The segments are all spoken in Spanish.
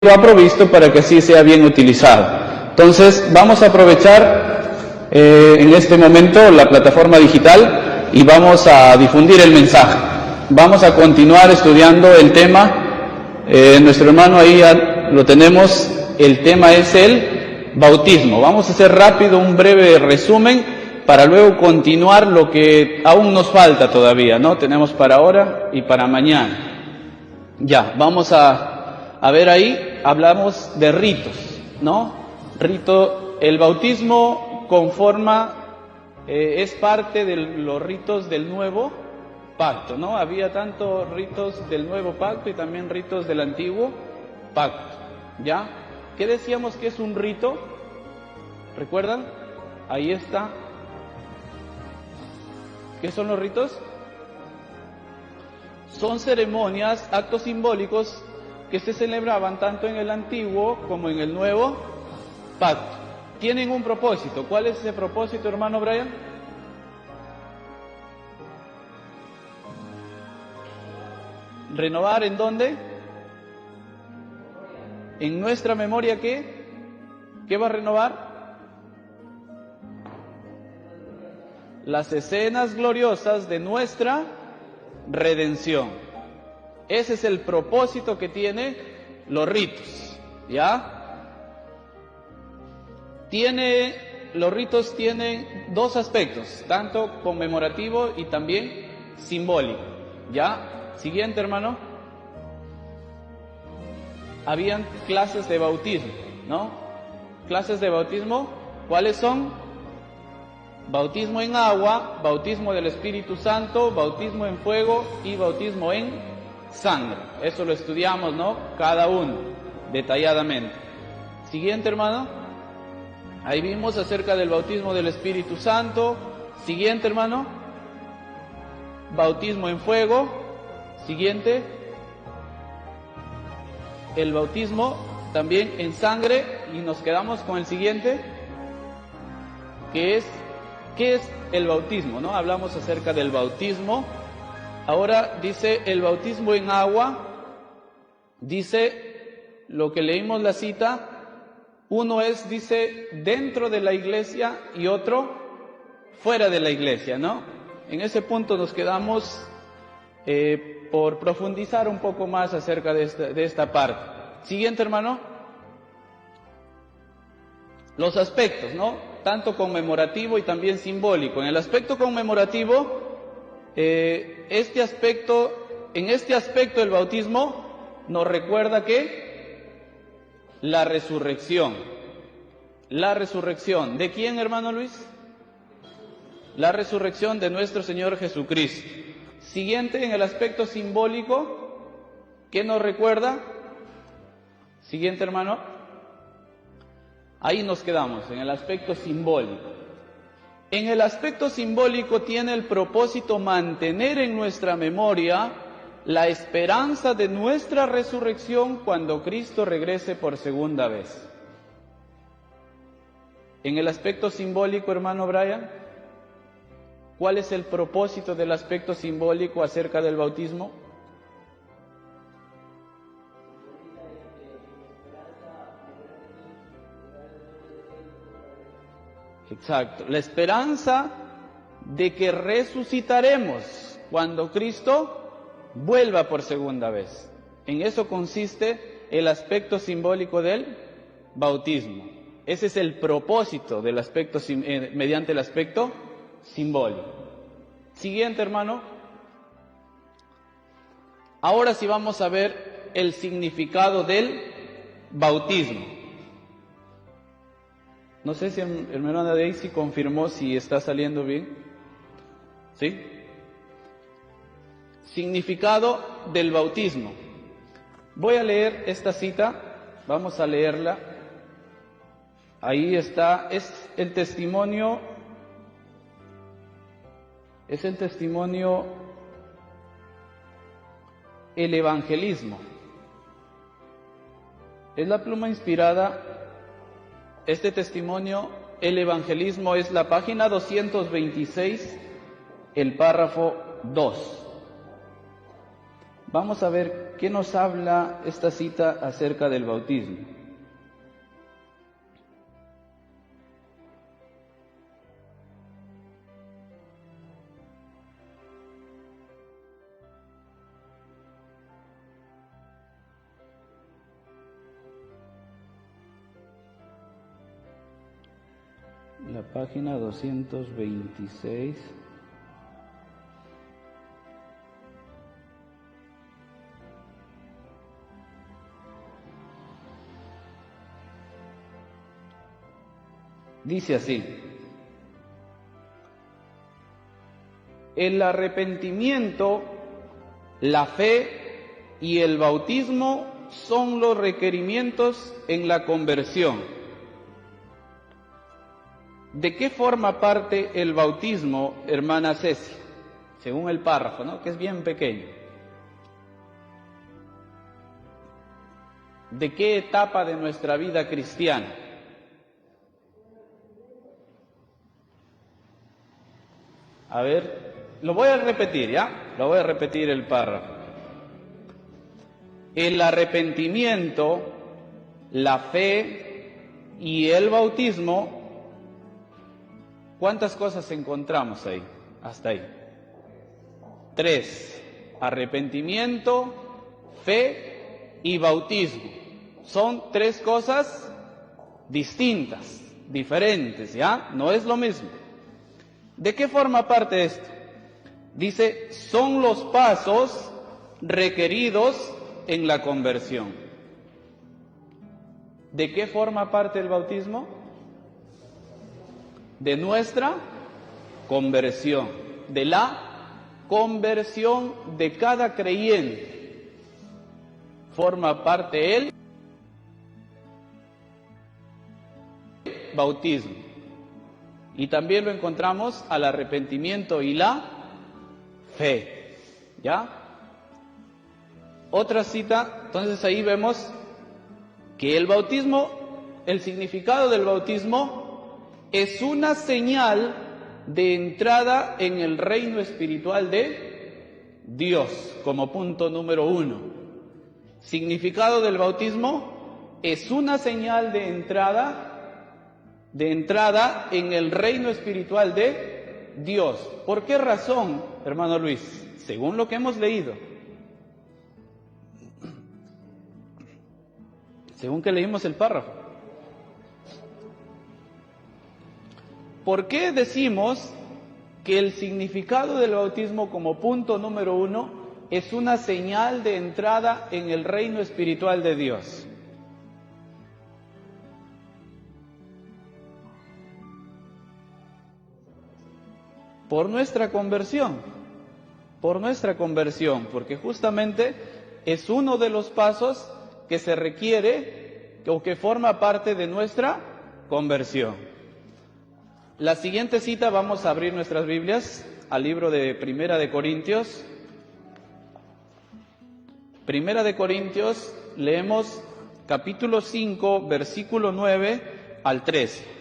lo ha provisto para que así sea bien utilizado. Entonces vamos a aprovechar en este momento la plataforma digital y vamos a difundir el mensaje. Vamos a continuar estudiando el tema. Nuestro hermano ahí ya lo tenemos. El tema es el bautismo. Vamos a hacer rápido un breve resumen para luego continuar lo que aún nos falta todavía, ¿no? Tenemos para ahora y para mañana. Ya, vamos a ver ahí, hablamos de ritos, ¿no? Rito, el bautismo conforma, es parte de los ritos del nuevo pacto, ¿no? Había tanto ritos del nuevo pacto y también ritos del antiguo pacto, ¿ya? ¿Qué decíamos que es un rito? ¿Recuerdan? Ahí está. ¿Qué son los ritos? Son ceremonias, actos simbólicos que se celebraban tanto en el antiguo como en el nuevo pacto. Tienen un propósito. ¿Cuál es ese propósito, hermano Brian? ¿Renovar en dónde? ¿En nuestra memoria qué? ¿Qué va a renovar? Las escenas gloriosas de nuestra redención. Ese es el propósito que tienen los ritos, ¿ya? Los ritos tienen dos aspectos, tanto conmemorativo y también simbólico, ¿ya? Siguiente, hermano. Habían clases de bautismo, ¿no? Clases de bautismo, ¿cuáles son? Bautismo en agua, bautismo del Espíritu Santo, bautismo en fuego y bautismo en sangre. Eso lo estudiamos, ¿no? Cada uno, detalladamente. Siguiente, hermano. Ahí vimos acerca del bautismo del Espíritu Santo. Siguiente, hermano. Bautismo en fuego. Siguiente. El bautismo también en sangre. Y nos quedamos con el siguiente, que es, ¿qué es el bautismo? ¿No? Hablamos acerca del bautismo. Ahora dice el bautismo en agua, dice lo que leímos la cita, uno es, dice, dentro de la iglesia y otro fuera de la iglesia, ¿no? En ese punto nos quedamos por profundizar un poco más acerca de esta parte. Siguiente, hermano. Los aspectos, ¿no? Tanto conmemorativo y también simbólico. En el aspecto conmemorativo, en este aspecto el bautismo nos recuerda que la resurrección. La resurrección. ¿De quién, hermano Luis? La resurrección de nuestro Señor Jesucristo. Siguiente, en el aspecto simbólico, ¿qué nos recuerda? Siguiente, hermano. Ahí nos quedamos, en el aspecto simbólico. En el aspecto simbólico tiene el propósito mantener en nuestra memoria la esperanza de nuestra resurrección cuando Cristo regrese por segunda vez. En el aspecto simbólico, hermano Brian, ¿cuál es el propósito del aspecto simbólico acerca del bautismo? Exacto, la esperanza de que resucitaremos cuando Cristo vuelva por segunda vez. En eso consiste el aspecto simbólico del bautismo. Ese es el propósito del aspecto mediante el aspecto simbólico. Siguiente, hermano. Ahora sí vamos a ver el significado del bautismo. No sé si el hermano Daisy confirmó si está saliendo bien. ¿Sí? Significado del bautismo. Voy a leer esta cita, vamos a leerla. Ahí está, es el testimonio El Evangelismo. Es la pluma inspirada. Este testimonio, el evangelismo, es la página 226, el párrafo 2. Vamos a ver qué nos habla esta cita acerca del bautismo. La página 226. Dice así: el arrepentimiento, la fe y el bautismo son los requerimientos en la conversión. ¿De qué forma parte el bautismo, hermana Ceci? Según el párrafo, ¿no? Que es bien pequeño. ¿De qué etapa de nuestra vida cristiana? A ver, lo voy a repetir, ¿ya? Lo voy a repetir el párrafo. El arrepentimiento, la fe y el bautismo, ¿cuántas cosas encontramos ahí? Hasta ahí. 3. Arrepentimiento, fe y bautismo. Son 3 cosas distintas, diferentes, ¿ya? No es lo mismo. ¿De qué forma parte esto? Dice, son los pasos requeridos en la conversión. ¿De qué forma parte el bautismo? De nuestra conversión, de la conversión de cada creyente. Forma parte el bautismo. Y también lo encontramos al arrepentimiento y la fe. ¿Ya? Otra cita, entonces ahí vemos que el bautismo, el significado del bautismo es una señal de entrada en el reino espiritual de Dios, como punto número 1. Significado del bautismo es una señal de entrada en el reino espiritual de Dios. ¿Por qué razón, hermano Luis? Según lo que hemos leído. Según que leímos el párrafo. ¿Por qué decimos que el significado del bautismo como punto número 1 es una señal de entrada en el reino espiritual de Dios? Por nuestra conversión, porque justamente es uno de los pasos que se requiere o que forma parte de nuestra conversión. La siguiente cita, vamos a abrir nuestras Biblias al libro de Primera de Corintios. Primera de Corintios, leemos capítulo 5, versículo 9 al 13.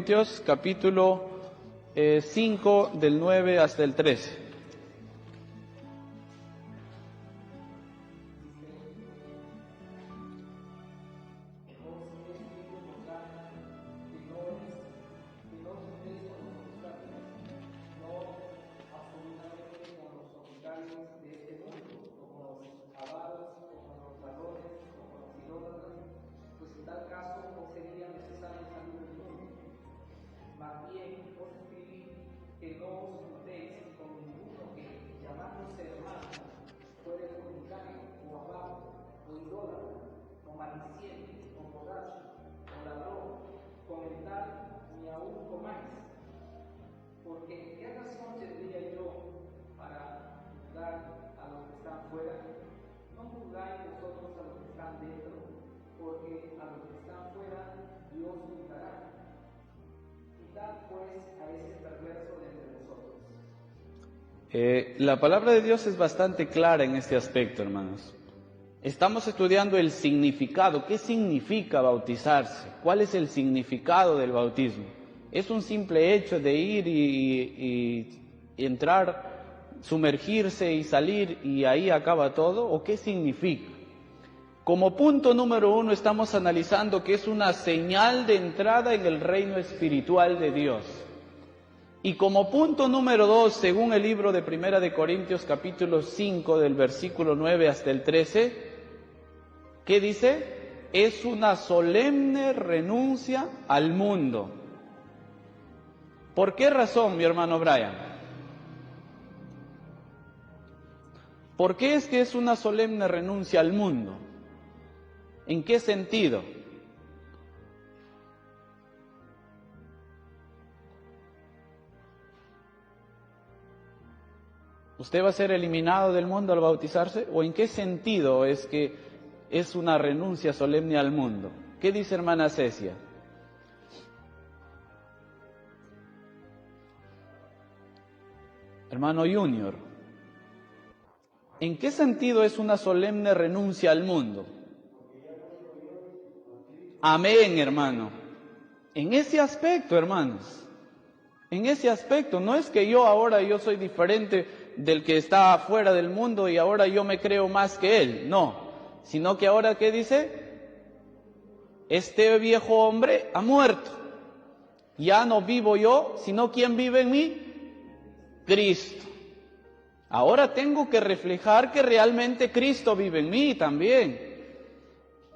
Corintios capítulo 5 del 9 hasta el 13. Porque ¿qué razón tendría yo para juzgar a los que están fuera? No juzgáis vosotros a los que están dentro, porque a los que están fuera Dios juzgará. Quitad pues a ese perverso de entre vosotros. La palabra de Dios es bastante clara en este aspecto, hermanos. Estamos estudiando el significado. ¿Qué significa bautizarse? ¿Cuál es el significado del bautismo? ¿Es un simple hecho de ir y entrar, sumergirse y salir y ahí acaba todo? ¿O qué significa? Como punto número 1 estamos analizando que es una señal de entrada en el reino espiritual de Dios. Y como punto número 2, según el libro de Primera de Corintios capítulo 5 del versículo 9 hasta el 13, ¿qué dice? Es una solemne renuncia al mundo. ¿Por qué razón, mi hermano Brian? ¿Por qué es que es una solemne renuncia al mundo? ¿En qué sentido? ¿Usted va a ser eliminado del mundo al bautizarse? ¿O en qué sentido es que es una renuncia solemne al mundo? ¿Qué dice hermana Cecia? Hermano Junior, ¿en qué sentido es una solemne renuncia al mundo? Amén, hermano. En ese aspecto, hermanos, en ese aspecto, no es que yo soy diferente del que está afuera del mundo y ahora yo me creo más que él, no, sino que ahora, ¿qué dice? Este viejo hombre ha muerto, ya no vivo yo, sino ¿quién vive en mí? Cristo. Ahora tengo que reflejar que realmente Cristo vive en mí también.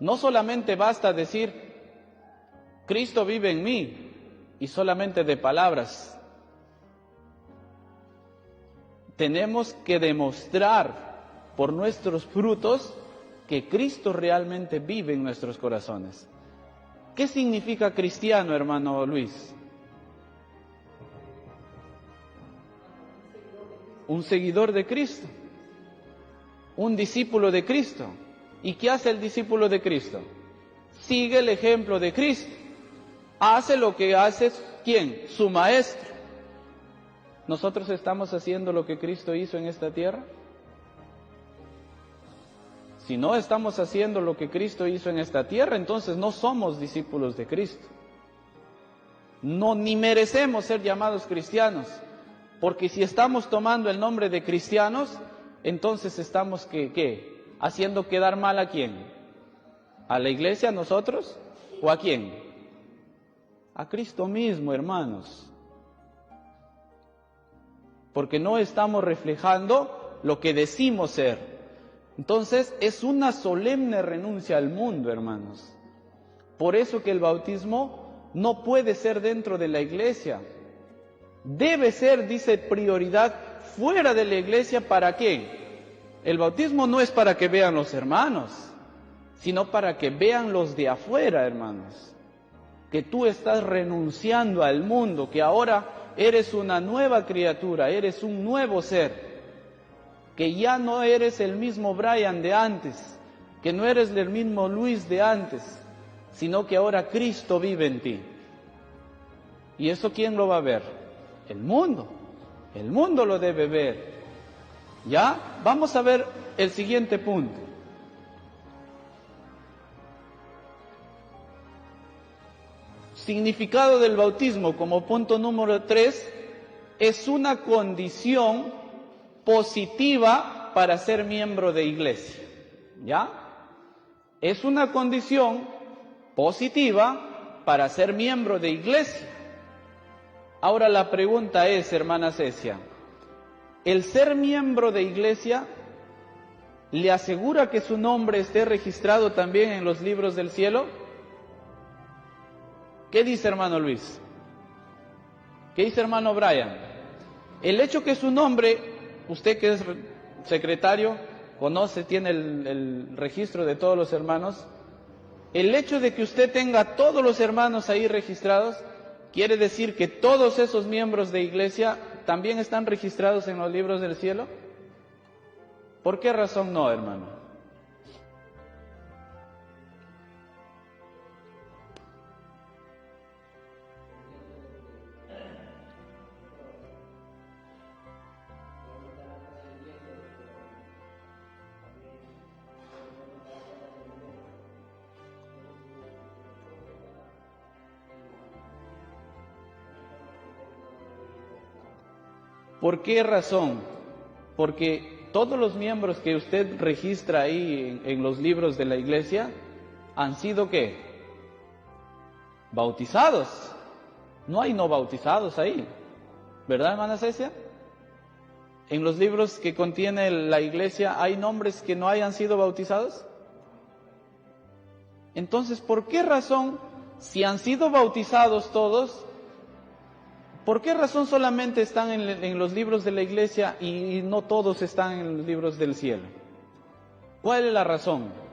No solamente basta decir, Cristo vive en mí, y solamente de palabras. Tenemos que demostrar por nuestros frutos que Cristo realmente vive en nuestros corazones. ¿Qué significa cristiano, hermano Luis? Un seguidor de Cristo, un discípulo de Cristo. ¿Y qué hace el discípulo de Cristo? Sigue el ejemplo de Cristo. Hace lo que hace, ¿quién? Su maestro. ¿Nosotros estamos haciendo lo que Cristo hizo en esta tierra? Si no estamos haciendo lo que Cristo hizo en esta tierra, entonces no somos discípulos de Cristo. No, ni merecemos ser llamados cristianos. Porque si estamos tomando el nombre de cristianos, entonces estamos, ¿qué? ¿Haciendo quedar mal a quién? ¿A la iglesia, a nosotros? ¿O a quién? A Cristo mismo, hermanos. Porque no estamos reflejando lo que decimos ser. Entonces es una solemne renuncia al mundo, hermanos. Por eso que el bautismo no puede ser dentro de la iglesia. Debe ser, dice, prioridad fuera de la iglesia. ¿Para qué? El bautismo no es para que vean los hermanos, sino para que vean los de afuera, hermanos. Que tú estás renunciando al mundo, que ahora eres una nueva criatura, eres un nuevo ser, que ya no eres el mismo Brian de antes, que no eres el mismo Luis de antes, sino que ahora Cristo vive en ti. ¿Y eso quién lo va a ver? El mundo lo debe ver. ¿Ya? Vamos a ver el siguiente punto. Significado del bautismo como punto número 3, es una condición positiva para ser miembro de iglesia. ¿Ya? Es una condición positiva para ser miembro de iglesia. Ahora la pregunta es, hermana Cecia, ¿el ser miembro de iglesia le asegura que su nombre esté registrado también en los libros del cielo? ¿Qué dice hermano Luis? ¿Qué dice hermano Brian? El hecho que su nombre, usted que es secretario, conoce, tiene el registro de todos los hermanos, el hecho de que usted tenga todos los hermanos ahí registrados, ¿quiere decir que todos esos miembros de iglesia también están registrados en los libros del cielo? ¿Por qué razón no, hermano? ¿Por qué razón? Porque todos los miembros que usted registra ahí en los libros de la iglesia han sido ¿qué? Bautizados. No hay no bautizados ahí, ¿verdad, hermana Cecia? En los libros que contiene la iglesia, ¿hay nombres que no hayan sido bautizados? Entonces, ¿por qué razón, si han sido bautizados todos, por qué razón solamente están en los libros de la iglesia y no todos están en los libros del cielo? ¿Cuál es la razón?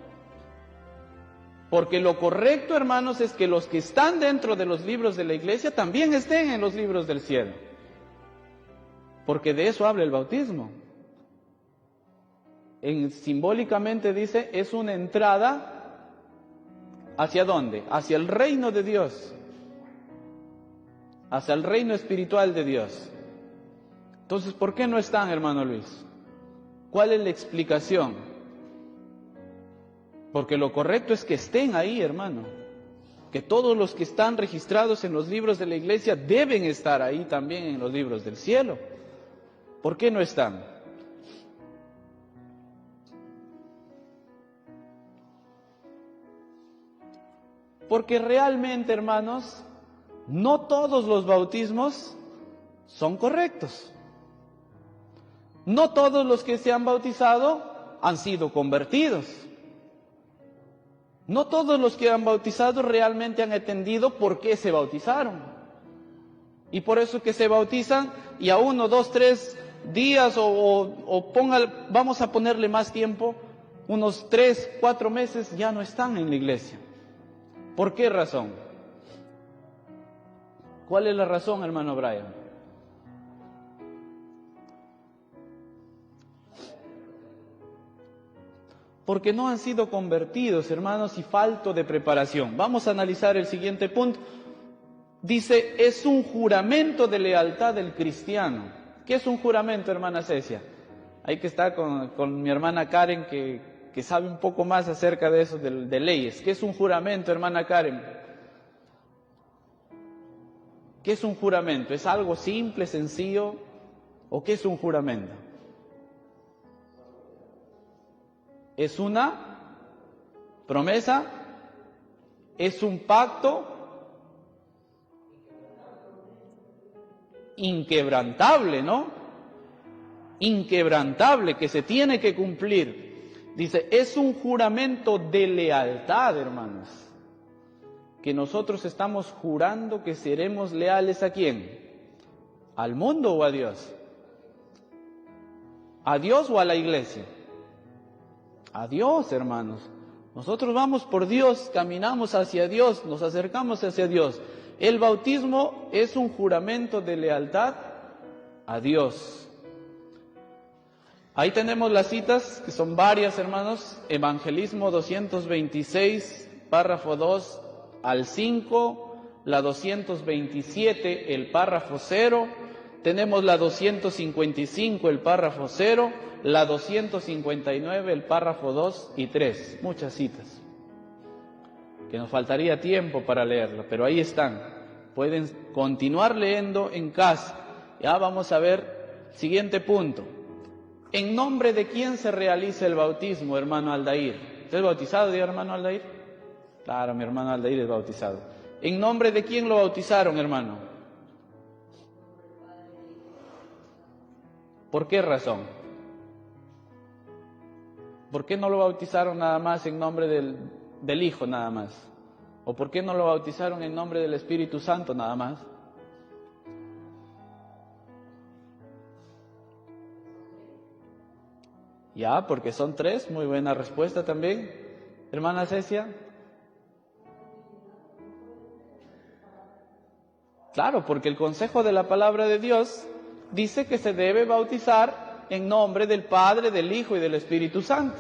Porque lo correcto, hermanos, es que los que están dentro de los libros de la iglesia también estén en los libros del cielo. Porque de eso habla el bautismo. Simbólicamente dice, es una entrada, ¿hacia dónde? Hacia el reino de Dios, hacia el reino espiritual de Dios. Entonces, ¿por qué no están, hermano Luis? ¿Cuál es la explicación? Porque lo correcto es que estén ahí, hermano. Que todos los que están registrados en los libros de la iglesia deben estar ahí también en los libros del cielo. ¿Por qué no están? Porque realmente, hermanos, no todos los bautismos son correctos. No todos los que se han bautizado han sido convertidos. No todos los que han bautizado realmente han entendido por qué se bautizaron. Y por eso que se bautizan y a 1, 2, 3 días vamos a ponerle más tiempo, unos 3, 4 meses ya no están en la iglesia. ¿Por qué razón? ¿Cuál es la razón, hermano Brian? Porque no han sido convertidos, hermanos, y falto de preparación. Vamos a analizar el siguiente punto. Dice, es un juramento de lealtad del cristiano. ¿Qué es un juramento, hermana Cecia? Hay que estar con mi hermana Karen, que sabe un poco más acerca de eso, de leyes. ¿Qué es un juramento, hermana Karen? ¿Qué es un juramento? ¿Es algo simple, sencillo? ¿O qué es un juramento? ¿Es una promesa? ¿Es un pacto? Inquebrantable, ¿no? Inquebrantable, que se tiene que cumplir. Dice, es un juramento de lealtad, hermanos. Que nosotros estamos jurando que seremos leales ¿a quién? ¿Al mundo o a Dios? ¿A Dios o a la iglesia? A Dios, hermanos. Nosotros vamos por Dios, caminamos hacia Dios, nos acercamos hacia Dios. El bautismo es un juramento de lealtad a Dios. Ahí tenemos las citas, que son varias, hermanos. Evangelismo 226, párrafo 2 al 5, la 227, el párrafo 0, tenemos la 255, el párrafo 0, la 259, el párrafo 2 y 3, muchas citas, que nos faltaría tiempo para leerlo, pero ahí están, pueden continuar leyendo en casa. Ya vamos a ver, siguiente punto, ¿en nombre de quién se realiza el bautismo, hermano Aldair? ¿Usted es bautizado, hermano Aldair? Claro, mi hermano Aldair es bautizado. ¿En nombre de quién lo bautizaron, hermano? ¿Por qué razón? ¿Por qué no lo bautizaron nada más en nombre del Hijo nada más? ¿O por qué no lo bautizaron en nombre del Espíritu Santo nada más? Ya, porque son 3, muy buena respuesta también. Hermana Cecia. Claro, porque el consejo de la palabra de Dios dice que se debe bautizar en nombre del Padre, del Hijo y del Espíritu Santo.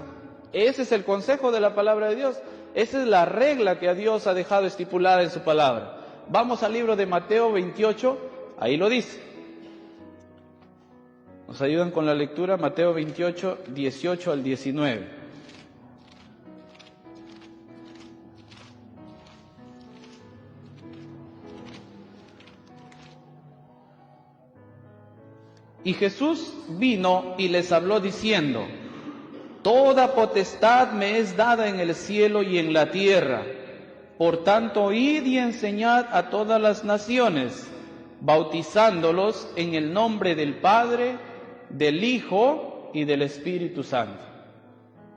Ese es el consejo de la palabra de Dios. Esa es la regla que a Dios ha dejado estipulada en su palabra. Vamos al libro de Mateo 28, ahí lo dice. ¿Nos ayudan con la lectura? Mateo 28, 18 al 19. Y Jesús vino y les habló diciendo: toda potestad me es dada en el cielo y en la tierra. Por tanto, id y enseñad a todas las naciones, bautizándolos en el nombre del Padre, del Hijo y del Espíritu Santo.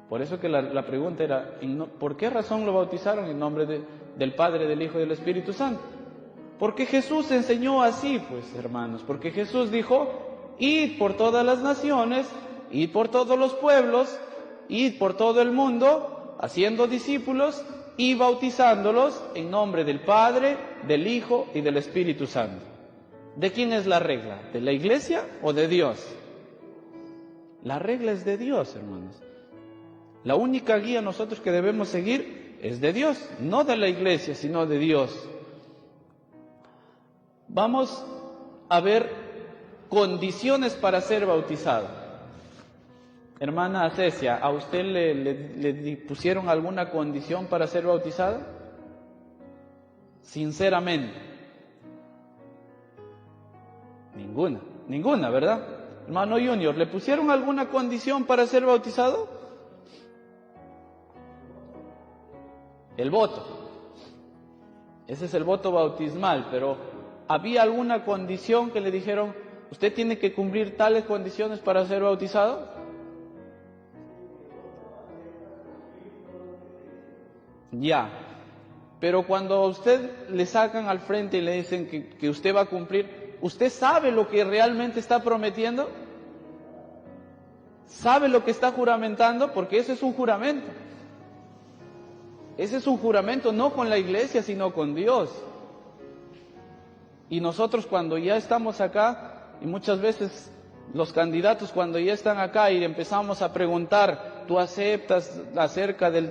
Por eso que la pregunta era, ¿por qué razón lo bautizaron en nombre del Padre, del Hijo y del Espíritu Santo? Porque Jesús enseñó así, pues, hermanos. Porque Jesús dijo: id por todas las naciones, id por todos los pueblos, id por todo el mundo, haciendo discípulos y bautizándolos en nombre del Padre, del Hijo y del Espíritu Santo. ¿De quién es la regla? ¿De la iglesia o de Dios? La regla es de Dios, hermanos. La única guía nosotros que debemos seguir es de Dios, no de la iglesia, sino de Dios. Vamos a ver condiciones para ser bautizado. Hermana Cecia, ¿a usted le pusieron alguna condición para ser bautizada? Sinceramente. Ninguna, ¿verdad? Hermano Junior, ¿le pusieron alguna condición para ser bautizado? El voto. Ese es el voto bautismal, pero ¿había alguna condición que le dijeron, usted tiene que cumplir tales condiciones para ser bautizado? Ya, pero cuando a usted le sacan al frente y le dicen que usted va a cumplir, ¿usted sabe lo que realmente está prometiendo? ¿Sabe lo que está juramentando? Porque ese es un juramento. Ese es un juramento no con la iglesia, sino con Dios. Y nosotros cuando ya estamos acá, y muchas veces los candidatos cuando ya están acá y empezamos a preguntar, ¿tú aceptas acerca de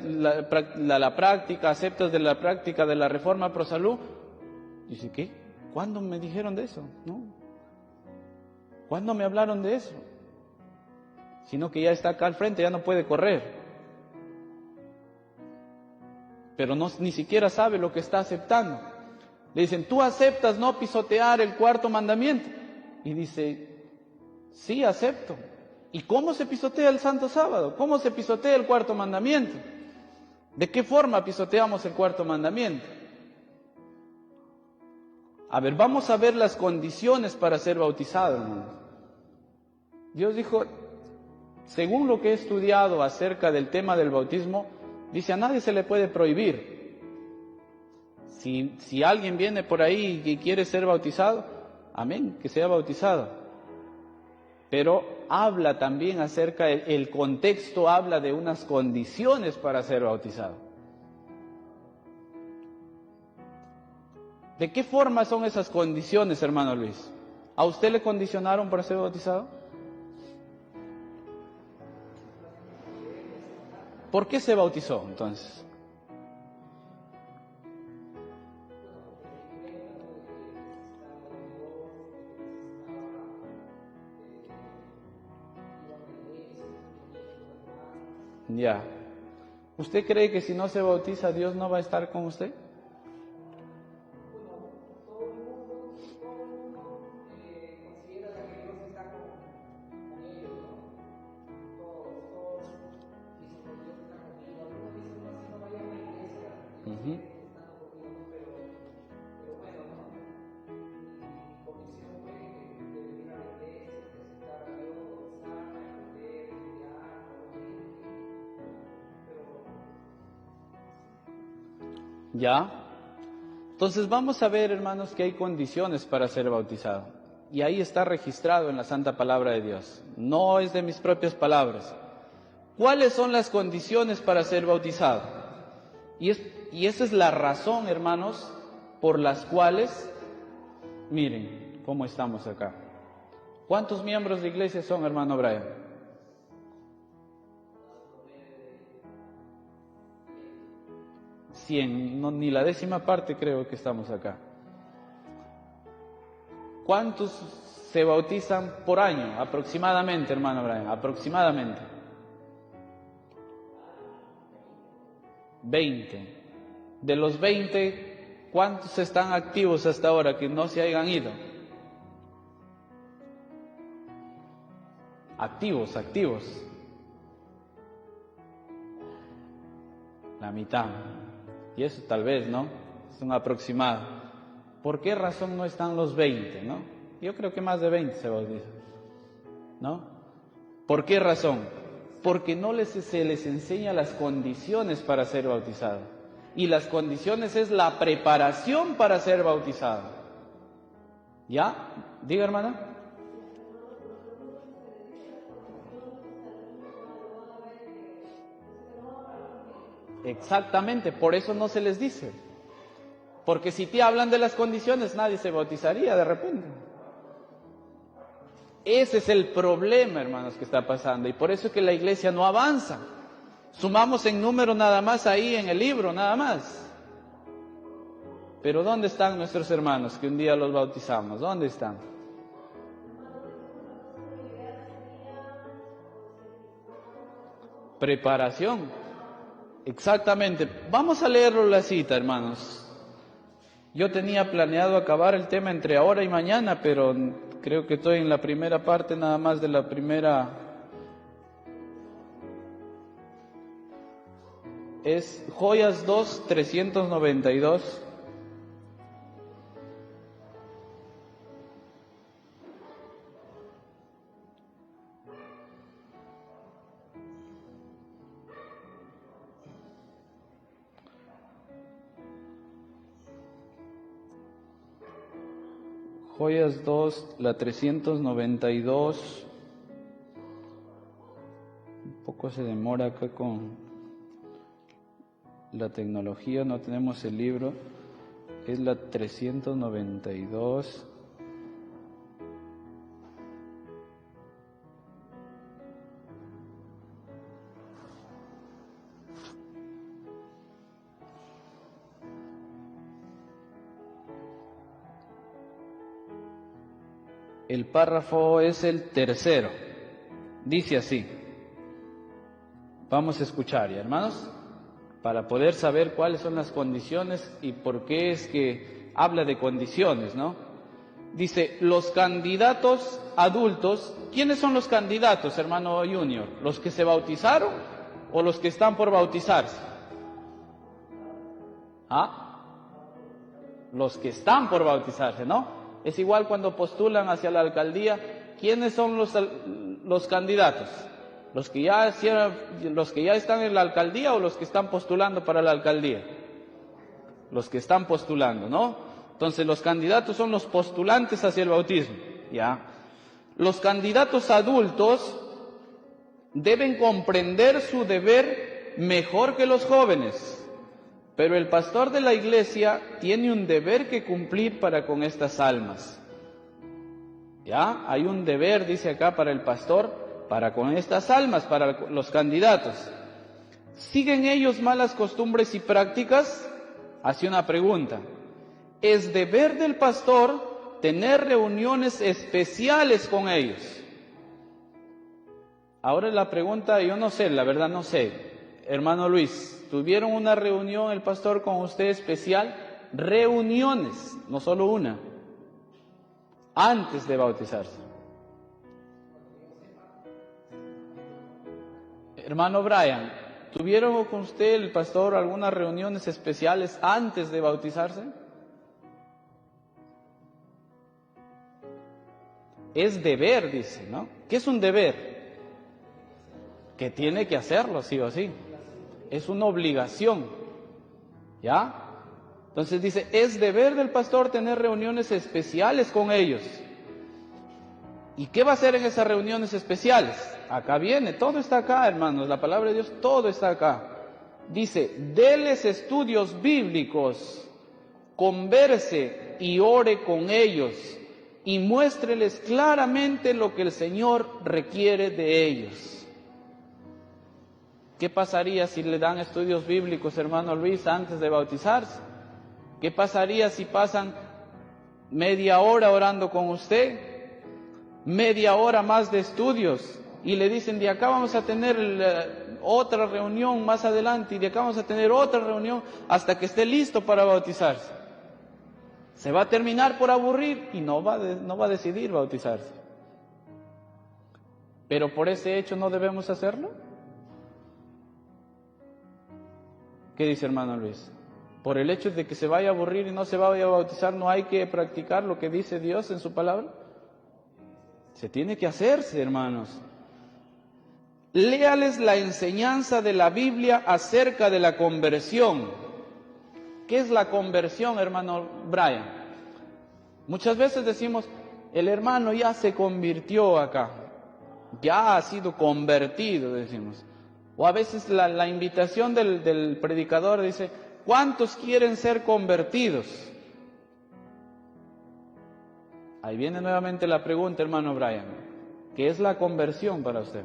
la práctica, aceptas de la práctica de la reforma pro salud? Dice, ¿qué? ¿Cuándo me dijeron de eso? ¿No? ¿Cuándo me hablaron de eso? Sino que ya está acá al frente, ya no puede correr. Pero ni siquiera sabe lo que está aceptando. Le dicen, ¿tú aceptas no pisotear el cuarto mandamiento? Y dice, sí, acepto. ¿Y cómo se pisotea el santo sábado? ¿Cómo se pisotea el cuarto mandamiento? ¿De qué forma pisoteamos el cuarto mandamiento? A ver, vamos a ver las condiciones para ser bautizado, hermanos. Dios dijo, según lo que he estudiado acerca del tema del bautismo, dice, a nadie se le puede prohibir. Si alguien viene por ahí y quiere ser bautizado, amén, que sea bautizado. Pero habla también acerca, el contexto habla de unas condiciones para ser bautizado. ¿De qué forma son esas condiciones, hermano Luis? ¿A usted le condicionaron para ser bautizado? ¿Por qué se bautizó entonces? Ya. ¿Usted cree que si no se bautiza Dios no va a estar con usted? Todo el mundo considera que Dios está con ellos, ¿no? Todos dicen que Dios está conmigo. Algunos dicen, no, si no vaya a la iglesia, Dios está conmigo, pero bueno, ¿no? Mi convicción fue que debe ir a la iglesia, presentar a Dios, aprender, estudiar, ¿Ya? Entonces vamos a ver, hermanos, que hay condiciones para ser bautizado. Y ahí está registrado en la Santa Palabra de Dios. No es de mis propias palabras. ¿Cuáles son las condiciones para ser bautizado? Y esa es la razón, hermanos, por las cuales, miren cómo estamos acá. ¿Cuántos miembros de iglesia son, hermano Brian? 100, no, ni la décima parte creo que estamos acá. ¿Cuántos se bautizan por año? Aproximadamente, hermano Brian, aproximadamente. 20. De los 20, ¿cuántos están activos hasta ahora que no se hayan ido? activos. La mitad. Y eso tal vez, ¿no? Es un aproximado. ¿Por qué razón no están los 20, no? Yo creo que más de 20 se bautizan, ¿no? ¿Por qué razón? Porque no se les enseña las condiciones para ser bautizado. Y las condiciones es la preparación para ser bautizado. ¿Ya? Diga, hermana. Exactamente, por eso no se les dice. Porque si te hablan de las condiciones, nadie se bautizaría de repente. Ese es el problema, hermanos, que está pasando. Y por eso es que la iglesia no avanza. Sumamos en número nada más ahí en el libro, nada más. Pero ¿dónde están nuestros hermanos que un día los bautizamos? ¿Dónde están? Preparación. Exactamente. Vamos a leerlo la cita, hermanos. Yo tenía planeado acabar el tema entre ahora y mañana, pero creo que estoy en la primera parte nada más de la primera. Es Joyas 2, 392. Joyas 2, la 392. Un poco se demora acá con la tecnología, no tenemos el libro. Es la 392. El párrafo es el tercero. Dice así. Vamos a escuchar, ¿ya, hermanos? Para poder saber cuáles son las condiciones y por qué es que habla de condiciones, ¿no? Dice, los candidatos adultos. ¿Quiénes son los candidatos, hermano Junior? ¿Los que se bautizaron o los que están por bautizarse? ¿Ah? Los que están por bautizarse, ¿no? Es igual cuando postulan hacia la alcaldía. ¿Quiénes son los candidatos? ¿Los que ya están en la alcaldía o los que están postulando para la alcaldía? Los que están postulando, ¿no? Entonces los candidatos son los postulantes hacia el bautismo, ¿ya? Los candidatos adultos deben comprender su deber mejor que los jóvenes. Pero el pastor de la iglesia tiene un deber que cumplir para con estas almas. ¿Ya? Hay un deber, dice acá, para el pastor, para con estas almas, para los candidatos. ¿Siguen ellos malas costumbres y prácticas? Hace una pregunta. ¿Es deber del pastor tener reuniones especiales con ellos? Ahora la pregunta, yo no sé, la verdad no sé. Hermano Luis, ¿tuvieron una reunión el pastor con usted especial? Reuniones, no solo una, antes de bautizarse. Hermano Brian, ¿tuvieron con usted el pastor algunas reuniones especiales antes de bautizarse? Es deber, dice, ¿no? ¿Qué es un deber? Que tiene que hacerlo, sí o sí. Es una obligación, ¿ya? Entonces dice, es deber del pastor tener reuniones especiales con ellos. ¿Y qué va a hacer en esas reuniones especiales? Acá viene, todo está acá, hermanos, la palabra de Dios, todo está acá. Dice, déles estudios bíblicos, converse y ore con ellos, y muéstreles claramente lo que el Señor requiere de ellos. ¿Qué pasaría si le dan estudios bíblicos, hermano Luis, antes de bautizarse? ¿Qué pasaría si pasan media hora orando con usted? Media hora más de estudios y le dicen, de acá vamos a tener otra reunión más adelante y de acá vamos a tener otra reunión hasta que esté listo para bautizarse. Se va a terminar por aburrir y no va a decidir bautizarse. pero por ese hecho no debemos hacerlo. ¿Qué dice hermano Luis? Por el hecho de que se vaya a aburrir y no se vaya a bautizar, ¿no hay que practicar lo que dice Dios en su palabra? Se tiene que hacerse, hermanos. Léales la enseñanza de la Biblia acerca de la conversión. ¿Qué es la conversión, hermano Brian? Muchas veces decimos, el hermano ya se convirtió acá, ya ha sido convertido, decimos. O a veces la invitación del predicador dice, ¿cuántos quieren ser convertidos? Ahí viene nuevamente la pregunta, hermano Brian. ¿Qué es la conversión para usted?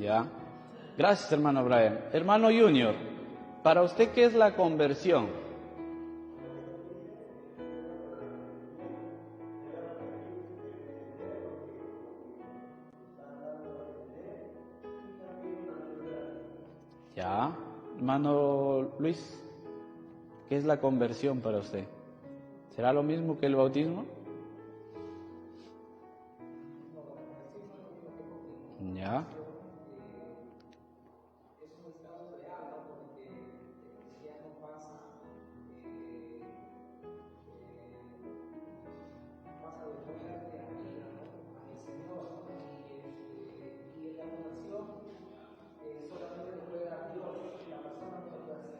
Ya. Gracias, hermano Brian. Hermano Junior, para usted, ¿qué es la conversión? Ya. Hermano Luis, ¿qué es la conversión para usted? ¿Será lo mismo que el bautismo? Ya.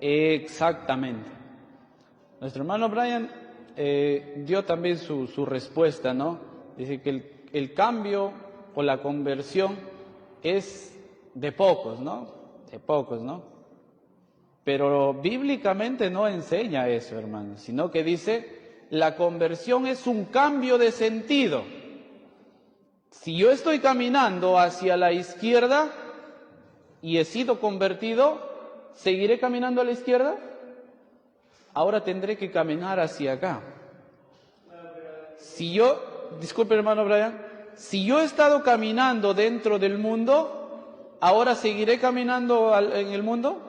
Exactamente. Nuestro hermano Brian dio también su respuesta, ¿no? Dice que el cambio o la conversión es de pocos, ¿no? De pocos, ¿no? Pero bíblicamente no enseña eso, hermano, sino que dice, la conversión es un cambio de sentido. Si yo estoy caminando hacia la izquierda y he sido convertido, ¿seguiré caminando a la izquierda? Ahora tendré que caminar hacia acá. Si yo, disculpe hermano Brian, si yo he estado caminando dentro del mundo, ¿ahora seguiré caminando en el mundo?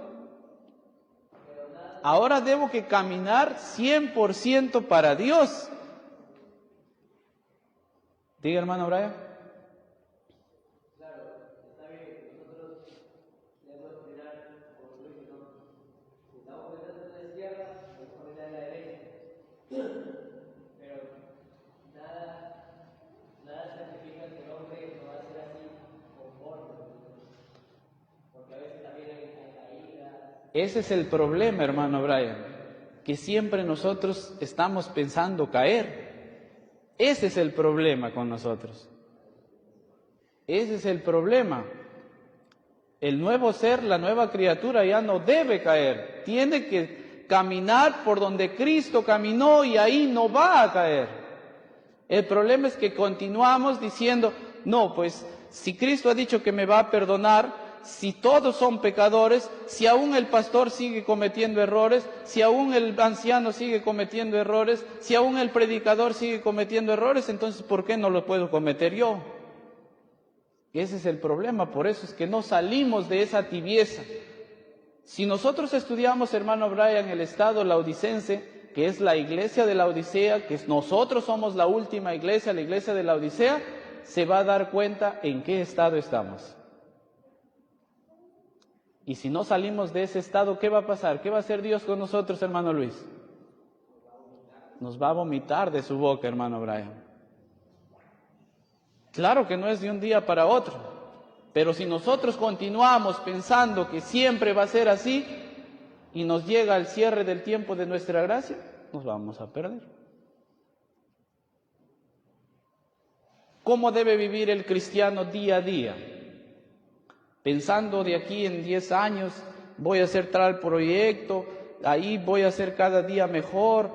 Ahora debo que caminar 100% para Dios. Diga hermano Brian. Ese es el problema, hermano Brian, que siempre nosotros estamos pensando caer. Ese es el problema con nosotros. Ese es el problema. El nuevo ser, la nueva criatura ya no debe caer. Tiene que caminar por donde Cristo caminó y ahí no va a caer. El problema es que continuamos diciendo, no, pues si Cristo ha dicho que me va a perdonar, si todos son pecadores, si aún el pastor sigue cometiendo errores, si aún el anciano sigue cometiendo errores, si aún el predicador sigue cometiendo errores, entonces ¿por qué no lo puedo cometer yo? Ese es el problema, por eso es que no salimos de esa tibieza. Si nosotros estudiamos, hermano Brian, el estado laodicense, que es la iglesia de la Odisea, que nosotros somos la última iglesia, la iglesia de la Odisea, se va a dar cuenta en qué estado estamos. Y si no salimos de ese estado, ¿qué va a pasar? ¿Qué va a hacer Dios con nosotros, hermano Luis? Nos va a vomitar de su boca, hermano Brian. Claro que no es de un día para otro, pero si nosotros continuamos pensando que siempre va a ser así y nos llega el cierre del tiempo de nuestra gracia, nos vamos a perder. ¿Cómo debe vivir el cristiano día a día? Pensando de aquí en 10 años, voy a hacer tal proyecto, ahí voy a hacer cada día mejor.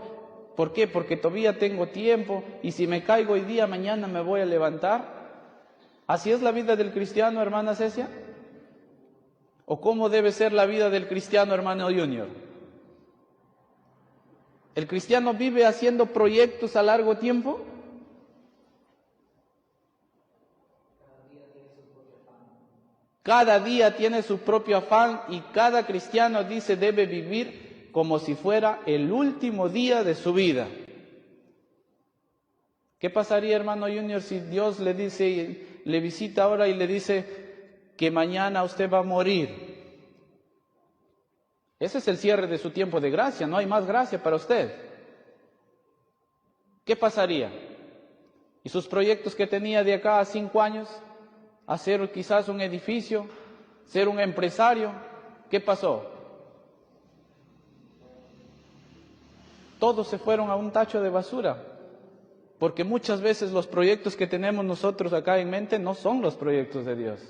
¿Por qué? Porque todavía tengo tiempo, y si me caigo hoy día, mañana me voy a levantar. ¿Así es la vida del cristiano, hermana Cecia? ¿O cómo debe ser la vida del cristiano, hermano Junior? ¿El cristiano vive haciendo proyectos a largo tiempo? Cada día tiene su propio afán, y cada cristiano dice debe vivir como si fuera el último día de su vida. ¿Qué pasaría, hermano Junior, si Dios le dice, le visita ahora y le dice que mañana usted va a morir? Ese es el cierre de su tiempo de gracia, no hay más gracia para usted. ¿Qué pasaría? ¿Y sus proyectos que tenía de acá a 5 años? Hacer quizás un edificio, ser un empresario. ¿Qué pasó? Todos se fueron a un tacho de basura, porque muchas veces los proyectos que tenemos nosotros acá en mente no son los proyectos de Dios.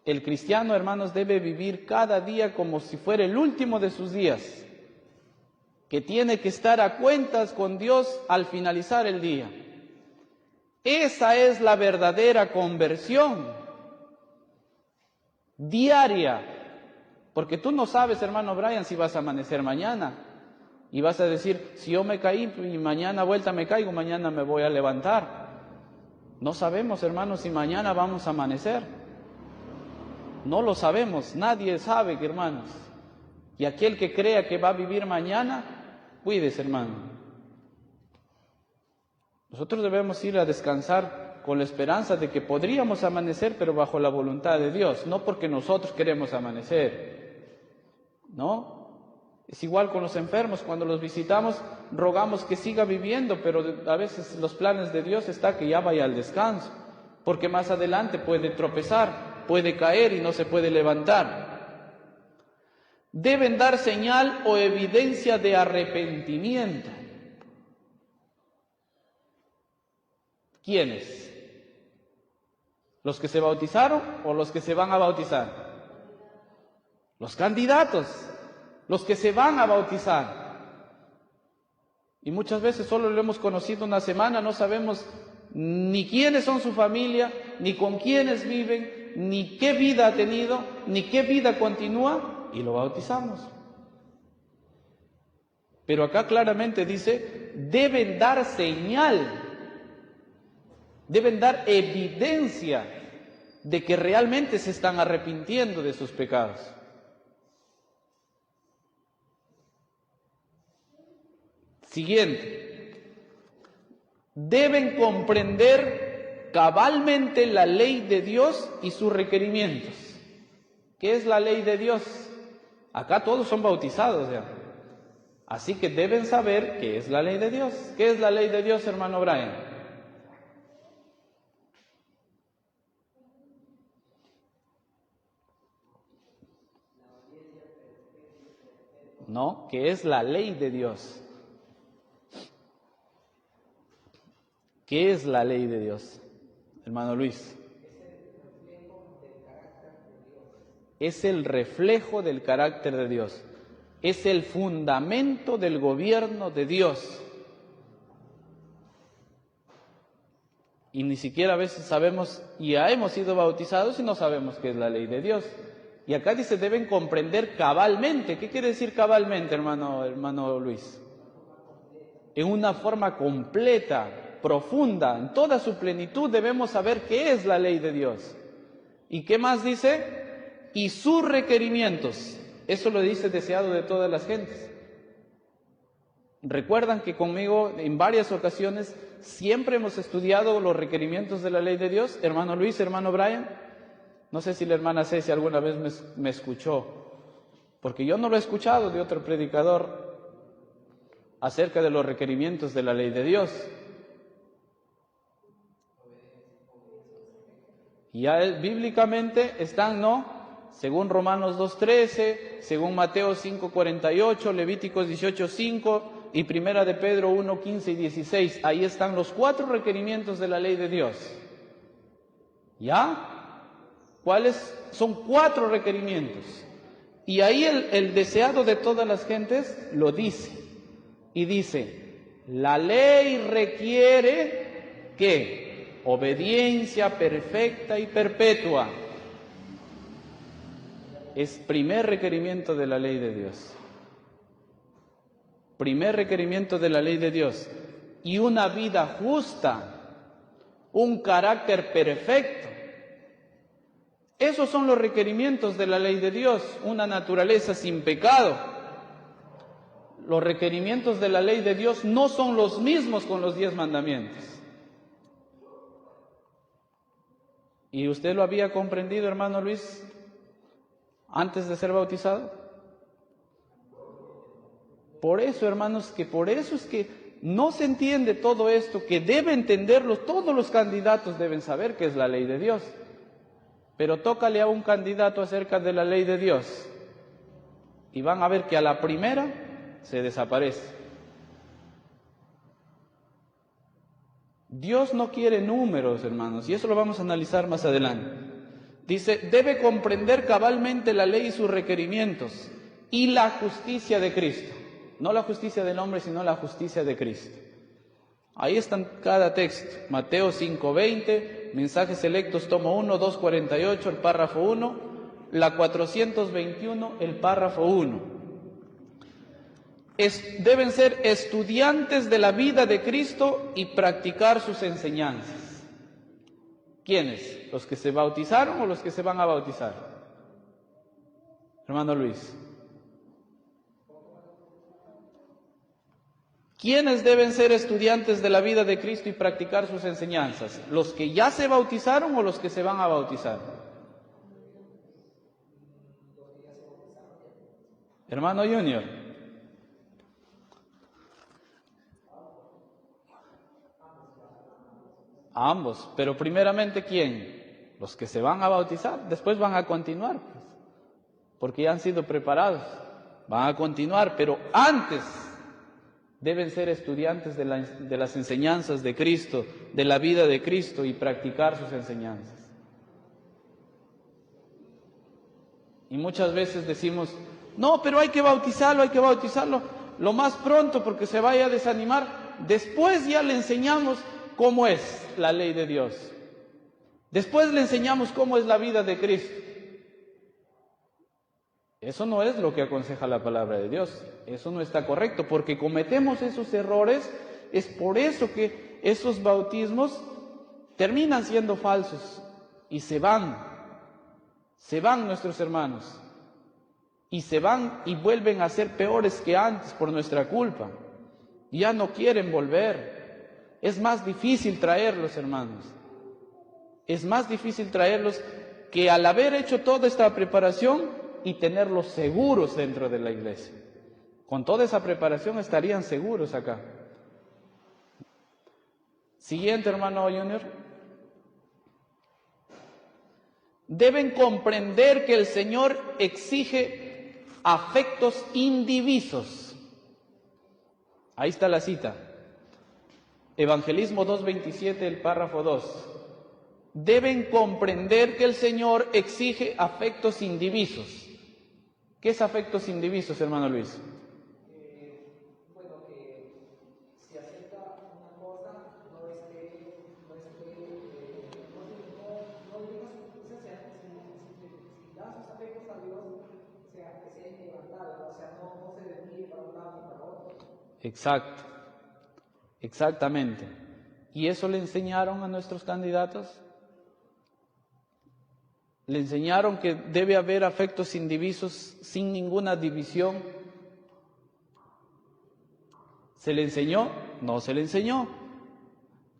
El cristiano, hermanos, debe vivir cada día como si fuera el último de sus días, que tiene que estar a cuentas con Dios al finalizar el día. Esa es la verdadera conversión diaria, porque tú no sabes, hermano Brian, si vas a amanecer mañana, y vas a decir, si yo me caí y mañana vuelta me caigo, mañana me voy a levantar. No sabemos, hermanos, si mañana vamos a amanecer. No lo sabemos, nadie sabe, hermanos. Y aquel que crea que va a vivir mañana, cuídese, hermano. Nosotros debemos ir a descansar con la esperanza de que podríamos amanecer, pero bajo la voluntad de Dios, no porque nosotros queremos amanecer, ¿no? Es igual con los enfermos, cuando los visitamos, rogamos que siga viviendo, pero a veces los planes de Dios está que ya vaya al descanso, porque más adelante puede tropezar, puede caer y no se puede levantar. Deben dar señal o evidencia de arrepentimiento. ¿Quiénes? ¿Los que se bautizaron o los que se van a bautizar? Los candidatos, los que se van a bautizar. Y muchas veces solo lo hemos conocido una semana, no sabemos ni quiénes son su familia, ni con quiénes viven, ni qué vida ha tenido, ni qué vida continúa, y lo bautizamos. Pero acá claramente dice, deben dar señal, deben dar evidencia de que realmente se están arrepintiendo de sus pecados. Siguiente, deben comprender cabalmente la ley de Dios y sus requerimientos. ¿Qué es la ley de Dios? Acá todos son bautizados ya. Así que deben saber qué es la ley de Dios. ¿Qué es la ley de Dios, hermano Brian? No, ¿qué es la ley de Dios? ¿Qué es la ley de Dios, hermano Luis? Es el reflejo del carácter de Dios. Es el fundamento del gobierno de Dios. Y ni siquiera a veces sabemos, ya hemos sido bautizados y no sabemos qué es la ley de Dios. Y acá dice, deben comprender cabalmente. ¿Qué quiere decir cabalmente, hermano Luis? En una forma completa, profunda, en toda su plenitud debemos saber qué es la ley de Dios. ¿Y qué más dice? Y sus requerimientos. Eso lo dice deseado de todas las gentes. Recuerdan que conmigo en varias ocasiones siempre hemos estudiado los requerimientos de la ley de Dios. Hermano Luis, hermano Brian. No sé si la hermana Ceci alguna vez me escuchó, porque yo no lo he escuchado de otro predicador acerca de los requerimientos de la ley de Dios. Y ya bíblicamente están, ¿no? Según Romanos 2:13, según Mateo 5:48, Levíticos 18:5, y Primera de Pedro 1, 15 y 16. Ahí están los 4 requerimientos de la ley de Dios. ¿Ya? ¿Cuáles? Son 4 requerimientos. Y ahí el deseado de todas las gentes lo dice. Y dice, la ley requiere ¿qué? Obediencia perfecta y perpetua. Es primer requerimiento de la ley de Dios. Primer requerimiento de la ley de Dios. Y una vida justa, un carácter perfecto. Esos son los requerimientos de la ley de Dios, una naturaleza sin pecado. Los requerimientos de la ley de Dios no son los mismos con los 10 mandamientos. ¿Y usted lo había comprendido, hermano Luis, antes de ser bautizado? Por eso, hermanos, por eso es que no se entiende todo esto, que debe entenderlo, todos los candidatos deben saber qué es la ley de Dios. Pero tócale a un candidato acerca de la ley de Dios y van a ver que a la primera se desaparece. Dios no quiere números, hermanos, y eso lo vamos a analizar más adelante. Dice, debe comprender cabalmente la ley y sus requerimientos y la justicia de Cristo. No la justicia del hombre, sino la justicia de Cristo. Ahí están cada texto. Mateo 5:20, Mensajes Selectos, tomo 1, 248, el párrafo 1, la 421, el párrafo 1. Deben ser estudiantes de la vida de Cristo y practicar sus enseñanzas. ¿Quiénes? ¿Los que se bautizaron o los que se van a bautizar? Hermano Luis. ¿Quiénes deben ser estudiantes de la vida de Cristo y practicar sus enseñanzas? ¿Los que ya se bautizaron o los que se van a bautizar? Hermano Junior. Ambos, pero primeramente ¿quién? Los que se van a bautizar, después van a continuar, pues, porque ya han sido preparados, van a continuar, pero antes deben ser estudiantes de las enseñanzas de Cristo, de la vida de Cristo y practicar sus enseñanzas. Y muchas veces decimos, no, pero hay que bautizarlo lo más pronto porque se vaya a desanimar. Después ya le enseñamos cómo es la ley de Dios. Después le enseñamos cómo es la vida de Cristo. Eso no es lo que aconseja la palabra de Dios. Eso no está correcto, porque cometemos esos errores. Es por eso que esos bautismos terminan siendo falsos y se van nuestros hermanos, y se van y vuelven a ser peores que antes por nuestra culpa. Ya no quieren volver. Es más difícil traerlos, hermanos. Es más difícil traerlos que al haber hecho toda esta preparación y tenerlos seguros dentro de la iglesia. Con toda esa preparación estarían seguros acá. Siguiente, hermano Junior. Deben comprender que el Señor exige afectos indivisos. Ahí está la cita. Evangelismo 2:27, el párrafo 2. Deben comprender que el Señor exige afectos indivisos. ¿Qué es afectos indivisos, hermano Luis? Bueno, que si acepta una cosa, no digas, si da sus afectos a Dios, o sea, que sea inquebrantable, o sea, no se desvíe para un lado ni para otro. Exacto, exactamente. ¿Y eso le enseñaron a nuestros candidatos? Le enseñaron que debe haber afectos indivisos sin ninguna división. ¿Se le enseñó? No se le enseñó.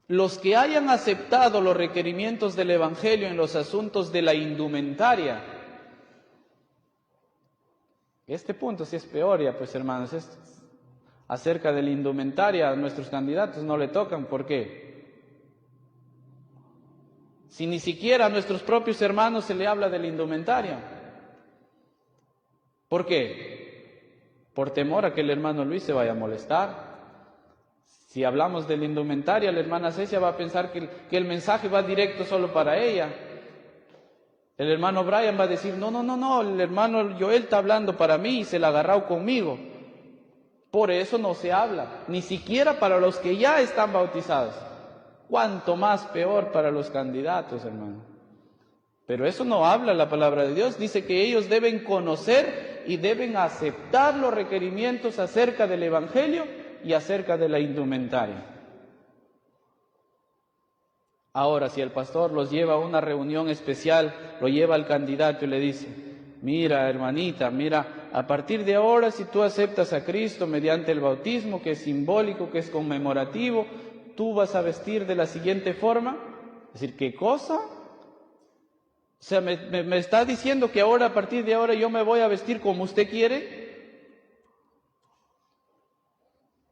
Los que hayan aceptado los requerimientos del Evangelio en los asuntos de la indumentaria, este punto sí es peor, ya pues hermanos, acerca de la indumentaria a nuestros candidatos no le tocan. ¿Por qué? Si ni siquiera a nuestros propios hermanos se le habla de la indumentaria. ¿Por qué? por temor a que el hermano Luis se vaya a molestar. Si hablamos de la indumentaria, la hermana Cecia va a pensar que el mensaje va directo solo para ella. El hermano Brian va a decir, no, el hermano Joel está hablando para mí y se la ha agarrado conmigo. Por eso no se habla, ni siquiera para los que ya están bautizados. Cuanto más peor para los candidatos, hermano. Pero eso no habla la palabra de Dios. Dice que ellos deben conocer y deben aceptar los requerimientos acerca del Evangelio y acerca de la indumentaria. Ahora, si el pastor los lleva a una reunión especial, lo lleva al candidato y le dice, mira, hermanita, mira, a partir de ahora, si tú aceptas a Cristo mediante el bautismo, que es simbólico, que es conmemorativo, tú vas a vestir de la siguiente forma. Es decir, ¿qué cosa? O sea, me está diciendo que ahora, a partir de ahora, yo me voy a vestir como usted quiere.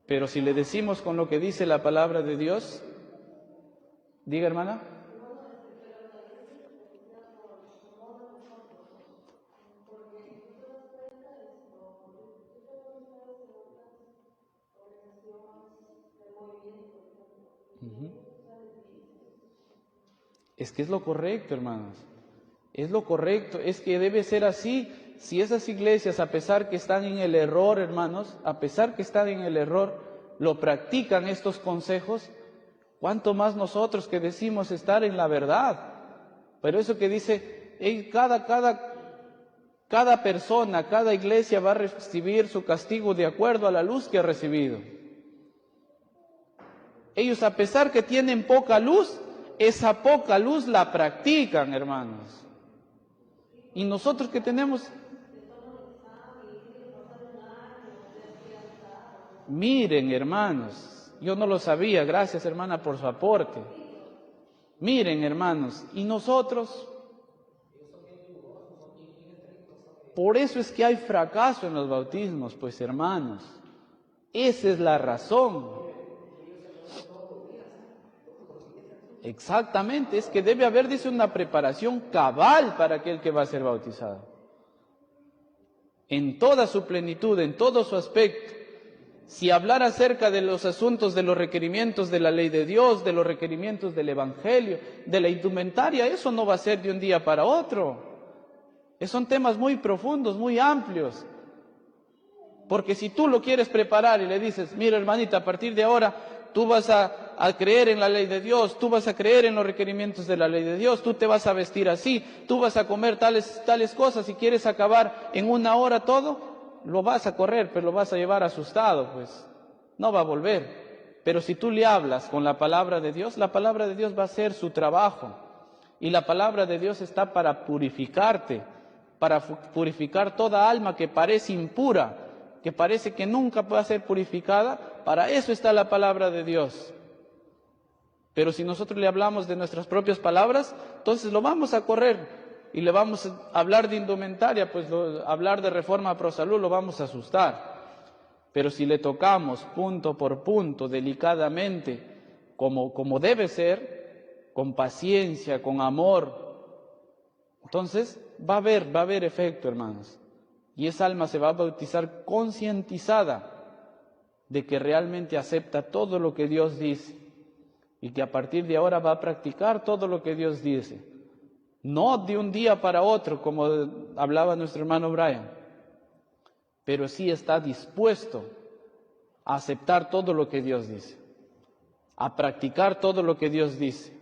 Pero si le decimos con lo que dice la palabra de Dios, diga, hermana. Es que es lo correcto, hermanos. Es lo correcto, es que debe ser así. Si esas iglesias, a pesar que están en el error, hermanos, a pesar que están en el error, lo practican estos consejos, ¿cuánto más nosotros que decimos estar en la verdad? Pero eso que dice, cada persona, cada iglesia va a recibir su castigo de acuerdo a la luz que ha recibido. Ellos, a pesar que tienen poca luz, esa poca luz la practican, hermanos. Y nosotros que tenemos... Miren, hermanos, yo no lo sabía, gracias, hermana, por su aporte. Miren, hermanos, y nosotros... Por eso es que hay fracaso en los bautismos, pues, hermanos. Esa es la razón. Exactamente, es que debe haber, dice, una preparación cabal para aquel que va a ser bautizado. En toda su plenitud, en todo su aspecto. Si hablar acerca de los asuntos de los requerimientos de la ley de Dios, de los requerimientos del Evangelio, de la indumentaria, eso no va a ser de un día para otro. Son temas muy profundos, muy amplios. Porque si tú lo quieres preparar y le dices, mira, hermanita, a partir de ahora tú vas a creer en la ley de Dios, tú vas a creer en los requerimientos de la ley de Dios, tú te vas a vestir así, tú vas a comer tales cosas, y quieres acabar en una hora todo, lo vas a correr, pero lo vas a llevar asustado, pues no va a volver. Pero si tú le hablas con la palabra de Dios, la palabra de Dios va a hacer su trabajo. Y la palabra de Dios está para purificarte, para purificar toda alma que parece impura, que parece que nunca puede ser purificada. Para eso está la palabra de Dios. Pero si nosotros le hablamos de nuestras propias palabras, entonces lo vamos a correr y le vamos a hablar de indumentaria, pues hablar de reforma pro salud lo vamos a asustar. Pero si le tocamos punto por punto, delicadamente, como debe ser, con paciencia, con amor, entonces va a haber efecto, hermanos. Y esa alma se va a bautizar concientizada de que realmente acepta todo lo que Dios dice y que a partir de ahora va a practicar todo lo que Dios dice. No de un día para otro, como hablaba nuestro hermano Brian, pero sí está dispuesto a aceptar todo lo que Dios dice, a practicar todo lo que Dios dice,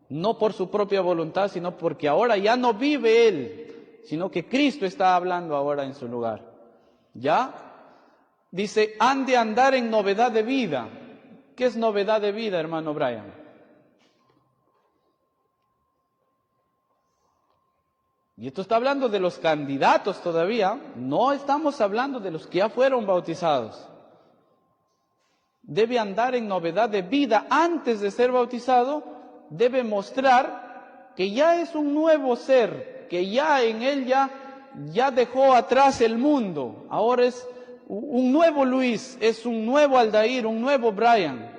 no por su propia voluntad, sino porque ahora ya no vive él, sino que Cristo está hablando ahora en su lugar. ¿Ya? Dice, han de andar en novedad de vida. ¿Qué es novedad de vida, hermano Brian? Y esto está hablando de los candidatos todavía, no estamos hablando de los que ya fueron bautizados. Debe andar en novedad de vida. Antes de ser bautizado, debe mostrar que ya es un nuevo ser, que ya en él ya dejó atrás el mundo. Ahora es un nuevo Luis, es un nuevo Aldair, un nuevo Brian.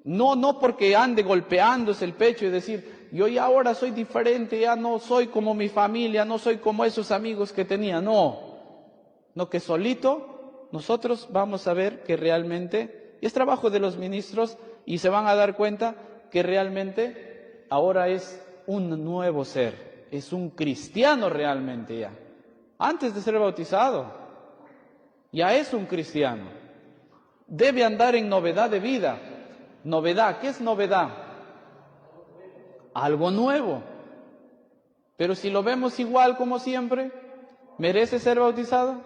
No porque ande golpeándose el pecho y decir, yo ya ahora soy diferente, ya no soy como mi familia, no soy como esos amigos que tenía. No, no que solito nosotros vamos a ver que realmente, y es trabajo de los ministros, y se van a dar cuenta que realmente ahora es un nuevo ser, es un cristiano realmente ya. Antes de ser bautizado, ya es un cristiano. Debe andar en novedad de vida. Novedad, ¿qué es novedad? Algo nuevo. Pero si lo vemos igual como siempre, ¿merece ser bautizado?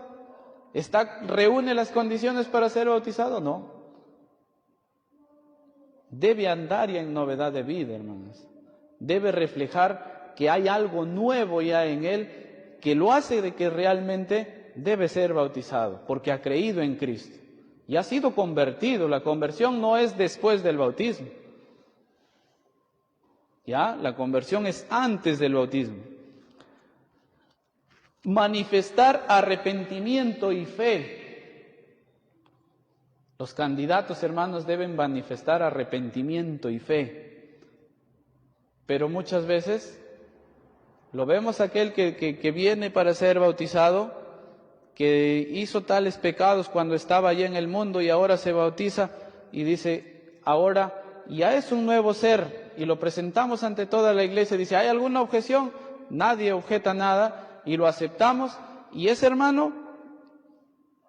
¿Reúne las condiciones para ser bautizado? No. Debe andar ya en novedad de vida, hermanos. Debe reflejar que hay algo nuevo ya en él que lo hace de que realmente debe ser bautizado, porque ha creído en Cristo y ha sido convertido. La conversión no es después del bautismo. Ya, la conversión es antes del bautismo. Manifestar arrepentimiento y fe. Los candidatos, hermanos, deben manifestar arrepentimiento y fe. Pero muchas veces lo vemos aquel que viene para ser bautizado, que hizo tales pecados cuando estaba allá en el mundo y ahora se bautiza y dice, ahora ya es un nuevo ser, y lo presentamos ante toda la iglesia. Dice, ¿hay alguna objeción? Nadie objeta nada y lo aceptamos, y ese hermano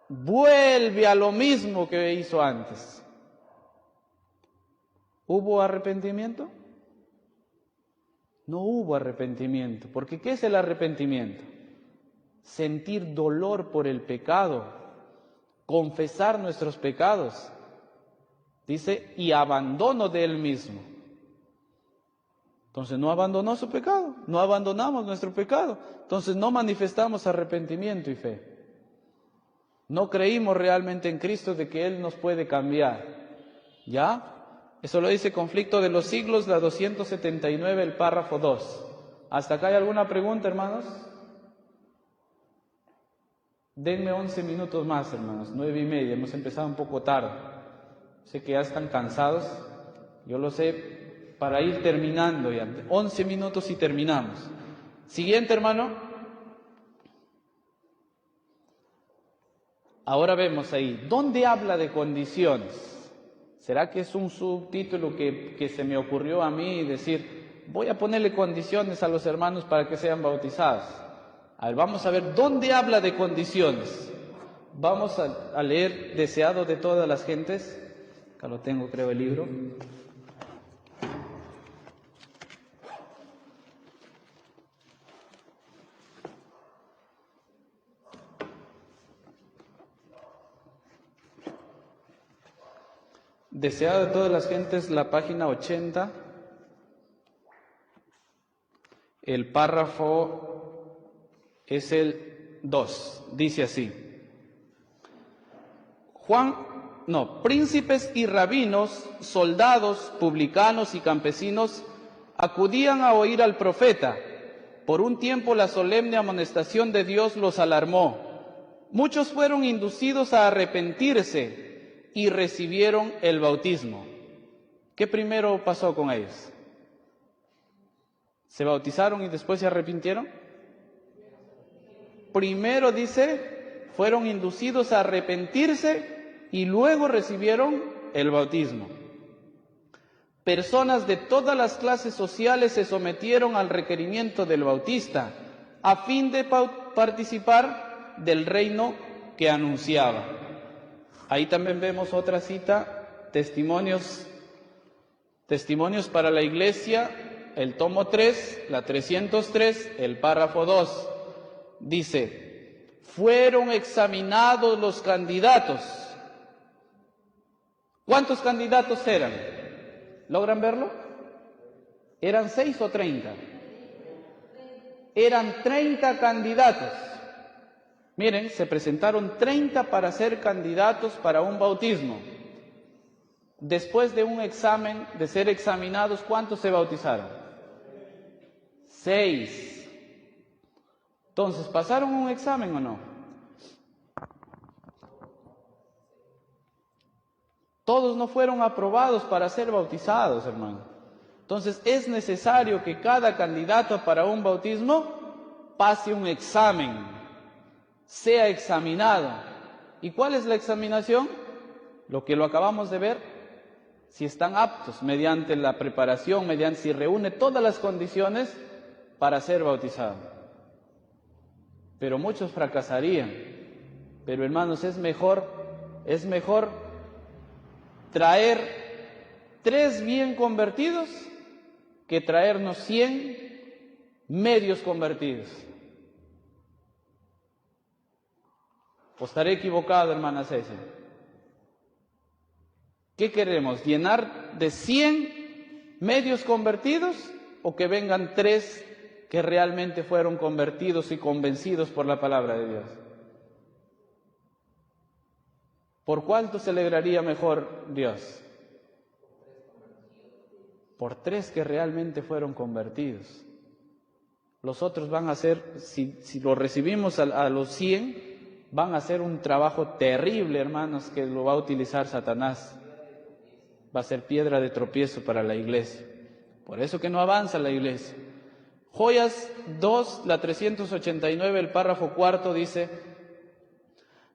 vuelve a lo mismo que hizo antes. ¿Hubo arrepentimiento? No hubo arrepentimiento, porque ¿qué es el arrepentimiento? Sentir dolor por el pecado, confesar nuestros pecados. Dice, y abandono de él mismo. Entonces no abandonó su pecado, no abandonamos nuestro pecado. Entonces no manifestamos arrepentimiento y fe. No creímos realmente en Cristo de que Él nos puede cambiar. ¿Ya? Eso lo dice Conflicto de los Siglos, la 279, el párrafo 2. ¿Hasta acá hay alguna pregunta, hermanos? Denme 11 minutos más, hermanos, 9:30, hemos empezado un poco tarde. Sé que ya están cansados, yo lo sé, para ir terminando ya. 11 minutos y terminamos. Siguiente, hermano. Ahora vemos ahí, ¿dónde habla de condiciones? ¿Será que es un subtítulo que se me ocurrió a mí decir, voy a ponerle condiciones a los hermanos para que sean bautizados? A ver, vamos a ver, ¿dónde habla de condiciones? Vamos a leer Deseado de todas las gentes. Acá lo tengo, creo, el libro. Deseado de todas las gentes, la página 80, el párrafo es el 2, dice así: príncipes y rabinos, soldados, publicanos y campesinos acudían a oír al profeta. Por un tiempo la solemne amonestación de Dios los alarmó. Muchos fueron inducidos a arrepentirse y recibieron el bautismo. ¿Qué primero pasó con ellos? ¿Se bautizaron y después se arrepintieron? Primero dice, fueron inducidos a arrepentirse y luego recibieron el bautismo. Personas de todas las clases sociales se sometieron al requerimiento del bautista a fin de participar del reino que anunciaba. Ahí también vemos otra cita, testimonios para la iglesia, el tomo 3, la 303, el párrafo 2. Dice, fueron examinados los candidatos. ¿Cuántos candidatos eran? ¿Logran verlo? ¿Eran 6 o 30? Eran 30 candidatos. Miren, se presentaron 30 para ser candidatos para un bautismo. Después de un examen, de ser examinados, ¿cuántos se bautizaron? 6. Entonces, ¿pasaron un examen o no? Todos no fueron aprobados para ser bautizados, hermano. Entonces, es necesario que cada candidato para un bautismo pase un examen. sea examinado. ¿Y cuál es la examinación? Lo que lo acabamos de ver, si están aptos mediante la preparación, mediante si reúne todas las condiciones para ser bautizado. Pero muchos fracasarían. Pero hermanos, es mejor traer 3 bien convertidos que traernos 100 medios convertidos. ¿O estaré equivocado, hermana Cecilia? ¿Qué queremos? ¿Llenar de 100 medios convertidos o que vengan 3 que realmente fueron convertidos y convencidos por la palabra de Dios? ¿Por cuánto se alegraría mejor Dios? Por 3 que realmente fueron convertidos. Los otros van a hacer, si lo recibimos a los 100, van a hacer un trabajo terrible, hermanos, que lo va a utilizar Satanás. Va a ser piedra de tropiezo para la iglesia. Por eso que no avanza la iglesia. Joyas 2, la 389, el párrafo 4 dice: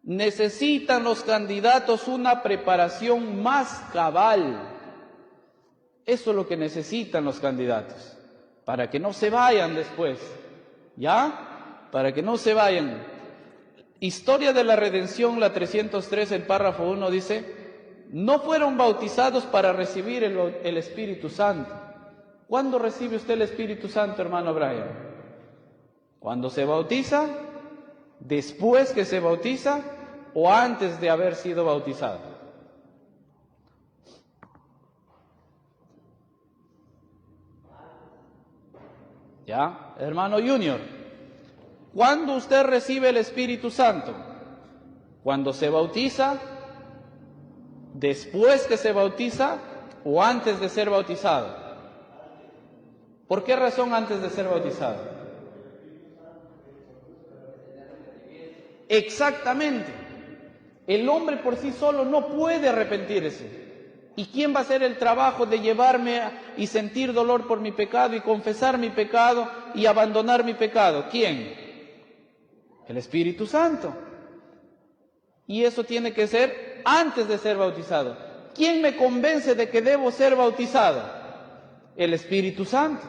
necesitan los candidatos una preparación más cabal. Eso es lo que necesitan los candidatos, para que no se vayan después, ¿ya? Para que no se vayan. Historia de la Redención, la 303, el párrafo 1 dice: no fueron bautizados para recibir el Espíritu Santo. ¿Cuándo recibe usted el Espíritu Santo, hermano Brian? ¿Cuando se bautiza? ¿Después que se bautiza? ¿O antes de haber sido bautizado? ¿Ya? Hermano Junior, ¿cuándo usted recibe el Espíritu Santo? ¿Cuando se bautiza? ¿Después que se bautiza? ¿O antes de ser bautizado? ¿Por qué razón antes de ser bautizado? Exactamente. El hombre por sí solo no puede arrepentirse. ¿Y quién va a hacer el trabajo de llevarme y sentir dolor por mi pecado y confesar mi pecado y abandonar mi pecado? ¿Quién? El Espíritu Santo. Y eso tiene que ser antes de ser bautizado. ¿Quién me convence de que debo ser bautizado? El Espíritu Santo.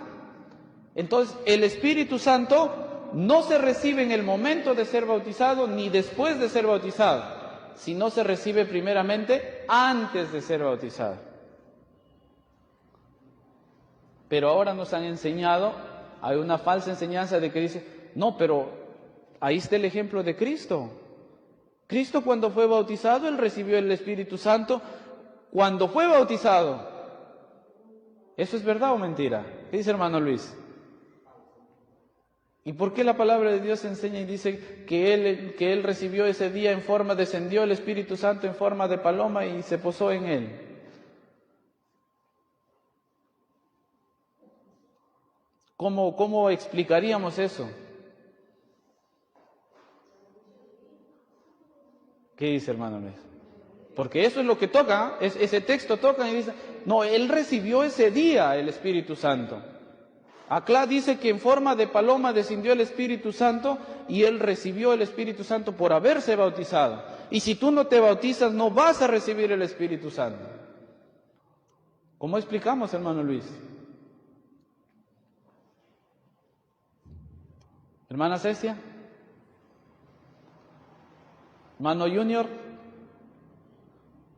Entonces, el Espíritu Santo no se recibe en el momento de ser bautizado ni después de ser bautizado, sino se recibe primeramente antes de ser bautizado. Pero ahora nos han enseñado, hay una falsa enseñanza de que dice: no, pero ahí está el ejemplo de Cristo. Cristo, cuando fue bautizado, Él recibió el Espíritu Santo cuando fue bautizado. ¿Eso es verdad o mentira? ¿Qué dice hermano Luis? ¿Y por qué la palabra de Dios enseña y dice que él recibió ese día en forma, descendió el Espíritu Santo en forma de paloma y se posó en él? ¿Cómo explicaríamos eso? ¿Qué dice hermano Luis? Porque eso es lo que toca, ese texto toca y dice: no, él recibió ese día el Espíritu Santo. Acá dice que en forma de paloma descendió el Espíritu Santo y él recibió el Espíritu Santo por haberse bautizado. Y si tú no te bautizas, no vas a recibir el Espíritu Santo. ¿Cómo explicamos, hermano Luis? Hermana Cecia, hermano Junior,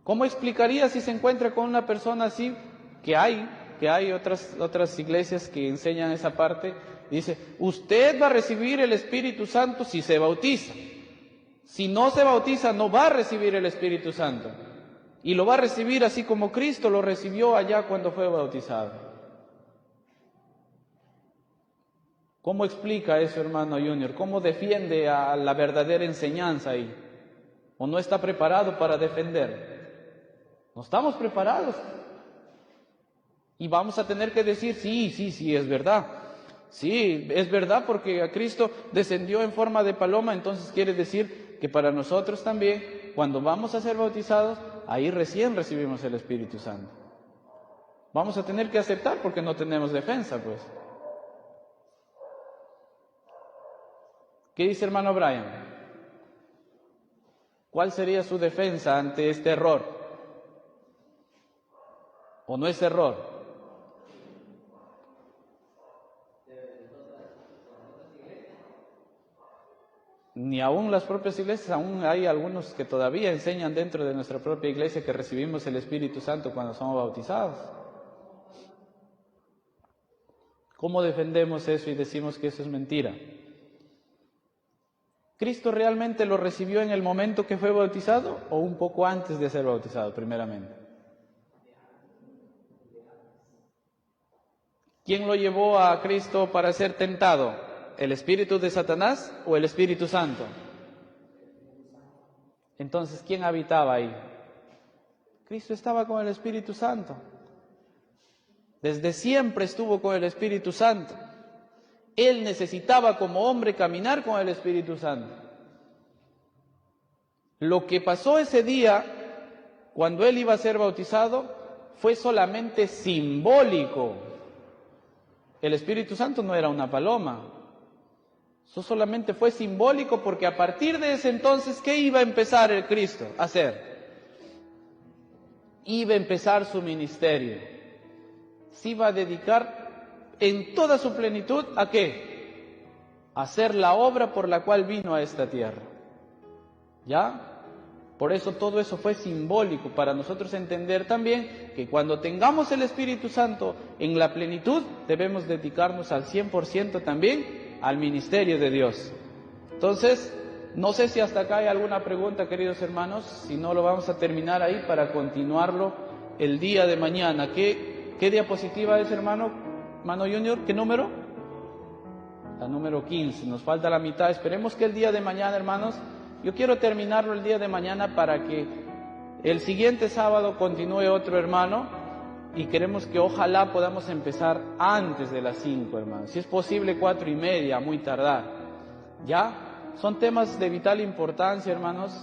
¿cómo explicaría si se encuentra con una persona así? Que hay otras iglesias que enseñan esa parte. Dice: usted va a recibir el Espíritu Santo si se bautiza. Si no se bautiza, no va a recibir el Espíritu Santo. Y lo va a recibir así como Cristo lo recibió allá cuando fue bautizado. ¿Cómo explica eso, hermano Junior? ¿Cómo defiende a la verdadera enseñanza ahí? ¿O no está preparado para defender? No estamos preparados. Y vamos a tener que decir: sí, es verdad. Sí, es verdad, porque a Cristo descendió en forma de paloma, entonces quiere decir que para nosotros también, cuando vamos a ser bautizados, ahí recién recibimos el Espíritu Santo. Vamos a tener que aceptar porque no tenemos defensa, pues. ¿Qué dice hermano Brian? ¿Cuál sería su defensa ante este error? ¿O no es error? Ni aún las propias iglesias, aún hay algunos que todavía enseñan dentro de nuestra propia iglesia que recibimos el Espíritu Santo cuando somos bautizados. ¿Cómo defendemos eso y decimos que eso es mentira? ¿Cristo realmente lo recibió en el momento que fue bautizado o un poco antes de ser bautizado, primeramente? ¿Quién lo llevó a Cristo para ser tentado? ¿El espíritu de Satanás o el Espíritu Santo? Entonces, ¿quién habitaba ahí? Cristo estaba con el Espíritu Santo. Desde siempre estuvo con el Espíritu Santo. Él necesitaba como hombre caminar con el Espíritu Santo. Lo que pasó ese día, cuando él iba a ser bautizado, fue solamente simbólico. El Espíritu Santo no era una paloma. Eso solamente fue simbólico porque a partir de ese entonces, ¿qué iba a empezar el Cristo a hacer? Iba a empezar su ministerio. Se iba a dedicar en toda su plenitud ¿a qué? A hacer la obra por la cual vino a esta tierra. ¿Ya? Por eso todo eso fue simbólico, para nosotros entender también que cuando tengamos el Espíritu Santo en la plenitud, debemos dedicarnos al 100% también al ministerio de Dios. Entonces, no sé si hasta acá hay alguna pregunta, queridos hermanos. Si no, lo vamos a terminar ahí para continuarlo el día de mañana. ¿Qué diapositiva es, hermano Junior? ¿Qué número? La número 15. Nos falta la mitad. Esperemos que el día de mañana, hermanos, yo quiero terminarlo el día de mañana para que el siguiente sábado continúe otro hermano. Y queremos que ojalá podamos empezar antes de las 5, hermanos. Si es posible 4:30, muy tardar. ¿Ya? Son temas de vital importancia, hermanos,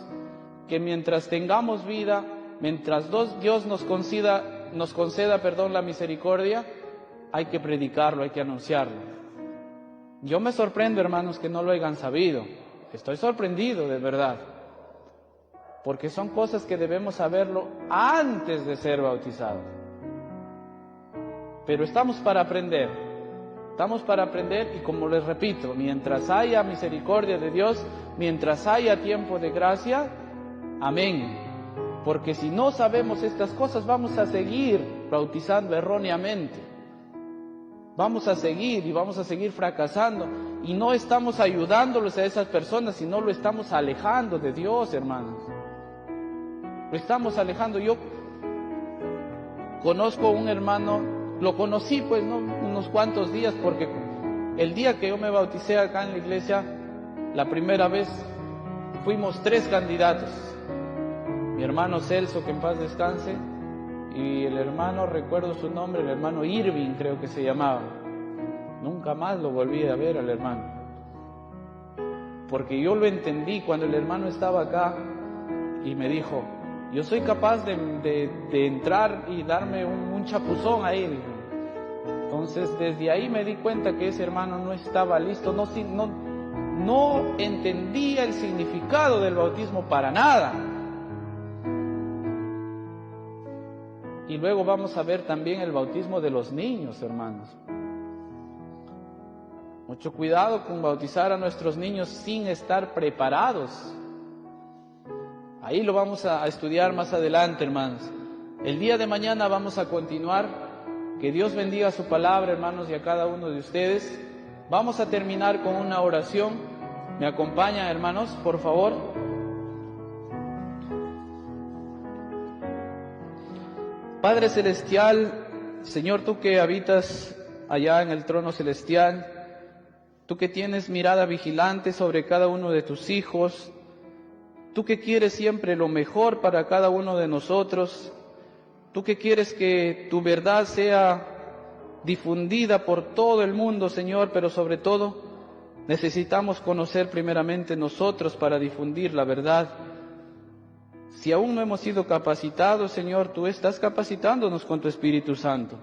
que mientras tengamos vida, mientras Dios nos conceda, la misericordia, hay que predicarlo, hay que anunciarlo. Yo me sorprendo, hermanos, que no lo hayan sabido. Estoy sorprendido, de verdad. Porque son cosas que debemos saberlo antes de ser bautizados. Pero estamos para aprender y como les repito, mientras haya misericordia de Dios, mientras haya tiempo de gracia, amén. Porque si no sabemos estas cosas, vamos a seguir bautizando erróneamente. Vamos a seguir fracasando y no estamos ayudándoles a esas personas, sino lo estamos alejando de Dios, hermanos. Lo estamos alejando. Yo conozco un hermano. Lo conocí pues no unos cuantos días, porque el día que yo me bauticé acá en la iglesia, la primera vez, fuimos 3 candidatos. Mi hermano Celso, que en paz descanse, y el hermano, recuerdo su nombre, el hermano Irving creo que se llamaba. Nunca más lo volví a ver al hermano. Porque yo lo entendí cuando el hermano estaba acá y me dijo, yo soy capaz de entrar y darme un chapuzón ahí. Entonces, desde ahí me di cuenta que ese hermano no estaba listo, no entendía el significado del bautismo para nada. Y luego vamos a ver también el bautismo de los niños, hermanos. Mucho cuidado con bautizar a nuestros niños sin estar preparados. Ahí lo vamos a estudiar más adelante, hermanos. El día de mañana vamos a continuar. Que Dios bendiga su palabra, hermanos, y a cada uno de ustedes. Vamos a terminar con una oración. ¿Me acompañan, hermanos, por favor? Padre celestial, Señor, tú que habitas allá en el trono celestial, tú que tienes mirada vigilante sobre cada uno de tus hijos, tú que quieres siempre lo mejor para cada uno de nosotros, tú que quieres que tu verdad sea difundida por todo el mundo, Señor, pero sobre todo necesitamos conocer primeramente nosotros para difundir la verdad. Si aún no hemos sido capacitados, Señor, tú estás capacitándonos con tu Espíritu Santo.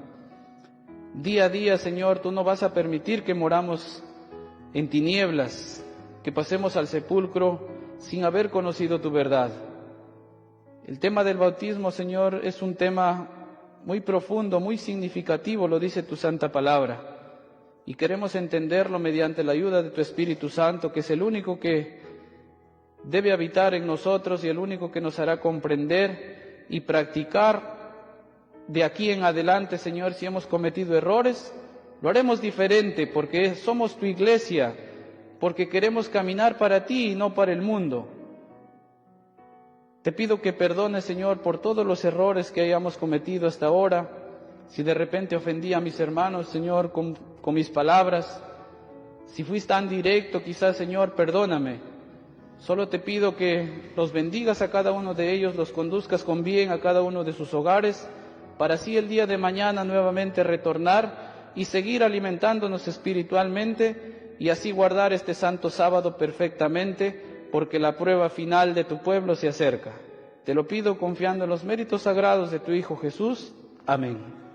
Día a día, Señor, tú no vas a permitir que moramos en tinieblas, que pasemos al sepulcro sin haber conocido tu verdad. El tema del bautismo, Señor, es un tema muy profundo, muy significativo, lo dice tu santa palabra. Y queremos entenderlo mediante la ayuda de tu Espíritu Santo, que es el único que debe habitar en nosotros y el único que nos hará comprender y practicar de aquí en adelante, Señor. Si hemos cometido errores, lo haremos diferente porque somos tu iglesia, porque queremos caminar para ti y no para el mundo. Te pido que perdones, Señor, por todos los errores que hayamos cometido hasta ahora. Si de repente ofendí a mis hermanos, Señor, con mis palabras, si fui tan directo, quizás, Señor, perdóname. Solo te pido que los bendigas a cada uno de ellos, los conduzcas con bien a cada uno de sus hogares, para así el día de mañana nuevamente retornar y seguir alimentándonos espiritualmente y así guardar este santo sábado perfectamente, porque la prueba final de tu pueblo se acerca. Te lo pido confiando en los méritos sagrados de tu Hijo Jesús. Amén.